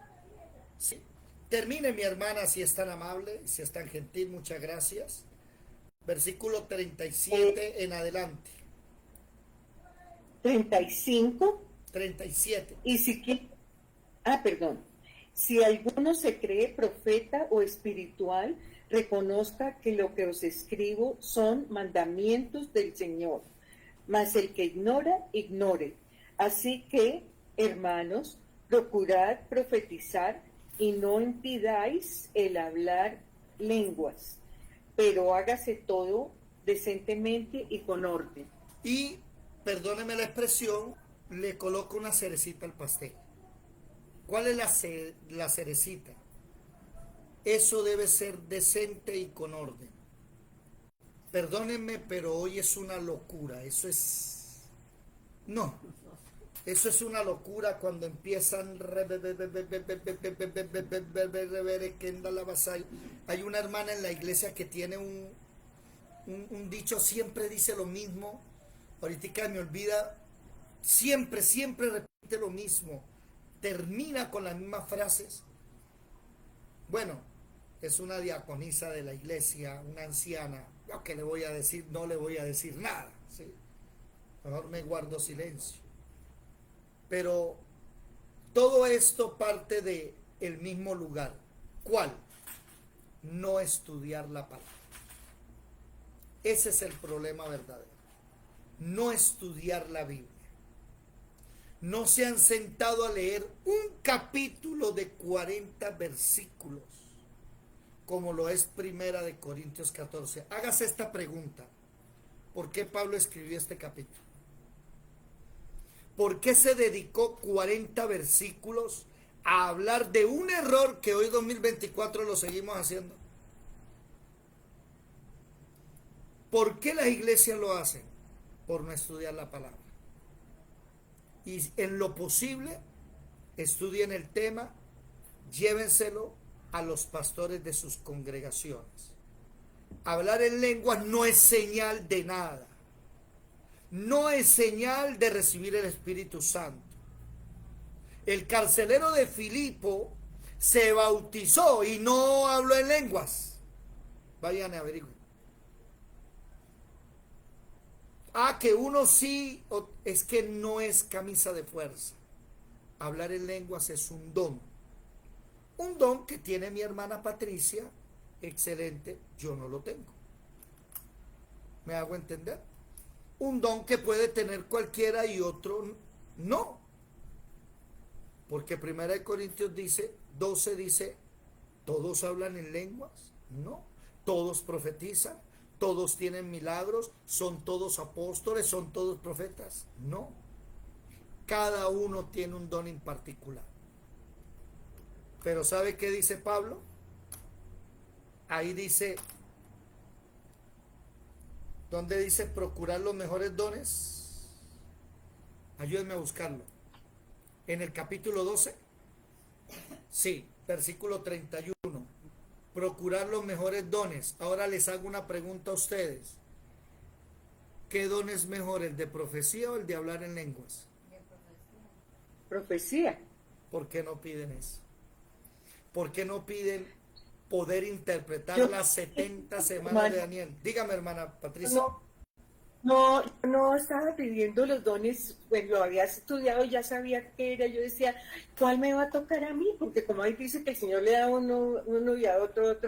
¿Sí? Termine, mi hermana, si es tan amable, si es tan gentil, muchas gracias. Versículo 37 en adelante. 35. 37. Y si perdón. Si alguno se cree profeta o espiritual, reconozca que lo que os escribo son mandamientos del Señor. Mas el que ignora, ignore. Así que, hermanos, procurad profetizar y no impidáis el hablar lenguas, pero hágase todo decentemente y con orden. Y, perdóneme la expresión, le coloco una cerecita al pastel. ¿Cuál es la cerecita? Eso debe ser decente y con orden. Perdónenme, pero hoy es una locura. Eso es una locura cuando empiezan. Hay una hermana en la iglesia que tiene un dicho, siempre dice lo mismo. Ahorita me olvida. Siempre repite lo mismo. Termina con las mismas frases. Bueno, es una diaconisa de la iglesia, una anciana. Lo que le voy a decir, no le voy a decir nada, ¿sí? Mejor me guardo silencio. Pero todo esto parte de el mismo lugar. ¿Cuál? No estudiar la palabra. Ese es el problema verdadero. No estudiar la Biblia. No se han sentado a leer un capítulo de 40 versículos, como lo es Primera de Corintios 14. Hágase esta pregunta. ¿Por qué Pablo escribió este capítulo? ¿Por qué se dedicó 40 versículos a hablar de un error que hoy 2024 lo seguimos haciendo. ¿Por qué las iglesias lo hacen? Por no estudiar la palabra. Y en lo posible, estudien el tema, llévenselo a los pastores de sus congregaciones. Hablar en lenguas no es señal de nada. No es señal de recibir el Espíritu Santo. El carcelero de Filipo se bautizó y no habló en lenguas. Vayan a averiguar. Que uno sí, es que no es camisa de fuerza. Hablar en lenguas es un don. Un don que tiene mi hermana Patricia, excelente, yo no lo tengo. ¿Me hago entender? Un don que puede tener cualquiera y otro no. Porque 1 Corintios 12 dice, ¿todos hablan en lenguas? No. ¿Todos profetizan? ¿Todos tienen milagros? ¿Son todos apóstoles? ¿Son todos profetas? No. Cada uno tiene un don en particular. Pero ¿sabe qué dice Pablo? Ahí dice, ¿dónde dice procurar los mejores dones? Ayúdenme a buscarlo. En el capítulo 12, sí, versículo 31. Procurar los mejores dones. Ahora les hago una pregunta a ustedes. ¿Qué don es mejor, el de profecía o el de hablar en lenguas? Profecía. ¿Por qué no piden eso? ¿Por qué no piden poder interpretar las 70 semanas de Daniel? Dígame, hermana Patricia. No estaba pidiendo los dones, pues lo había estudiado, ya sabía qué era. Yo decía, ¿cuál me va a tocar a mí? Porque como ahí dice que el Señor le da uno y a otro,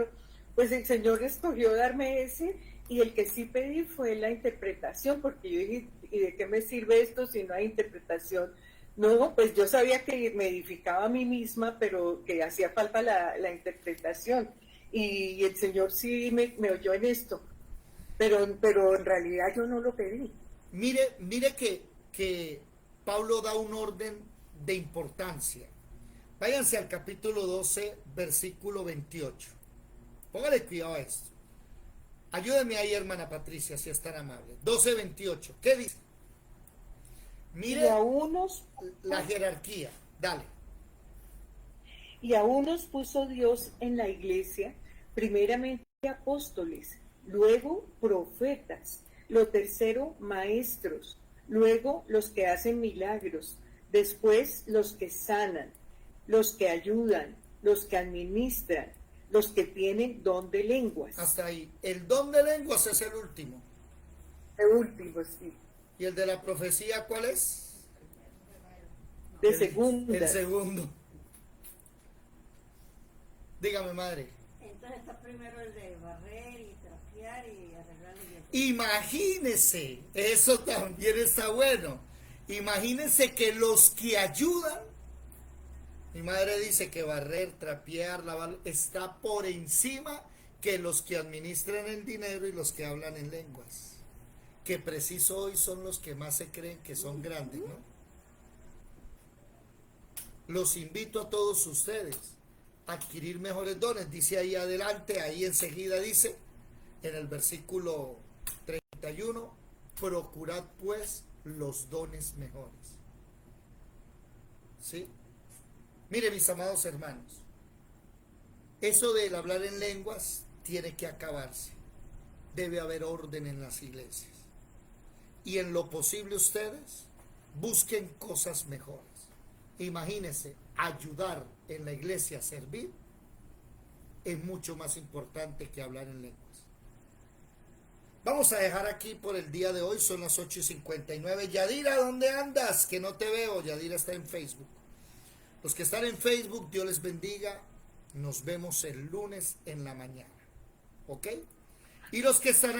pues el Señor escogió darme ese, y el que sí pedí fue la interpretación, porque yo dije, ¿y de qué me sirve esto si no hay interpretación? No, pues yo sabía que me edificaba a mí misma, pero que hacía falta la interpretación, y el Señor sí me oyó en esto. Pero en realidad yo no lo pedí. Mire que Pablo da un orden de importancia. Váyanse al capítulo 12, versículo 28. Póngale cuidado a esto. Ayúdeme ahí, hermana Patricia, si es tan amable. 12, 28. ¿Qué dice? Mire a unos, la jerarquía. Dale. Y a unos puso Dios en la iglesia, primeramente apóstoles, luego profetas, lo tercero maestros, luego los que hacen milagros, después los que sanan, los que ayudan, los que administran, los que tienen don de lenguas. Hasta ahí. El don de lenguas es el último. El último, sí. ¿Y el de la profecía cuál es? De segunda. El segundo. Dígame, madre. Entonces está primero el de barrer y trapear y arreglar la iglesia. Imagínese, eso también está bueno. Imagínese que los que ayudan, mi madre dice que barrer, trapear, lavar, está por encima que los que administran el dinero y los que hablan en lenguas. Que preciso hoy son los que más se creen que son grandes, ¿no? Los invito a todos ustedes a adquirir mejores dones. Dice ahí adelante, ahí enseguida dice, en el versículo 31, procurad pues los dones mejores. ¿Sí? Mire, mis amados hermanos, eso del hablar en lenguas tiene que acabarse. Debe haber orden en las iglesias. Y en lo posible ustedes busquen cosas mejores. Imagínense, ayudar en la iglesia a servir es mucho más importante que hablar en lenguas. Vamos a dejar aquí por el día de hoy, son las 8:59. Yadira, ¿dónde andas? Que no te veo. Yadira está en Facebook. Los que están en Facebook, Dios les bendiga. Nos vemos el lunes en la mañana. ¿Ok? Y los que están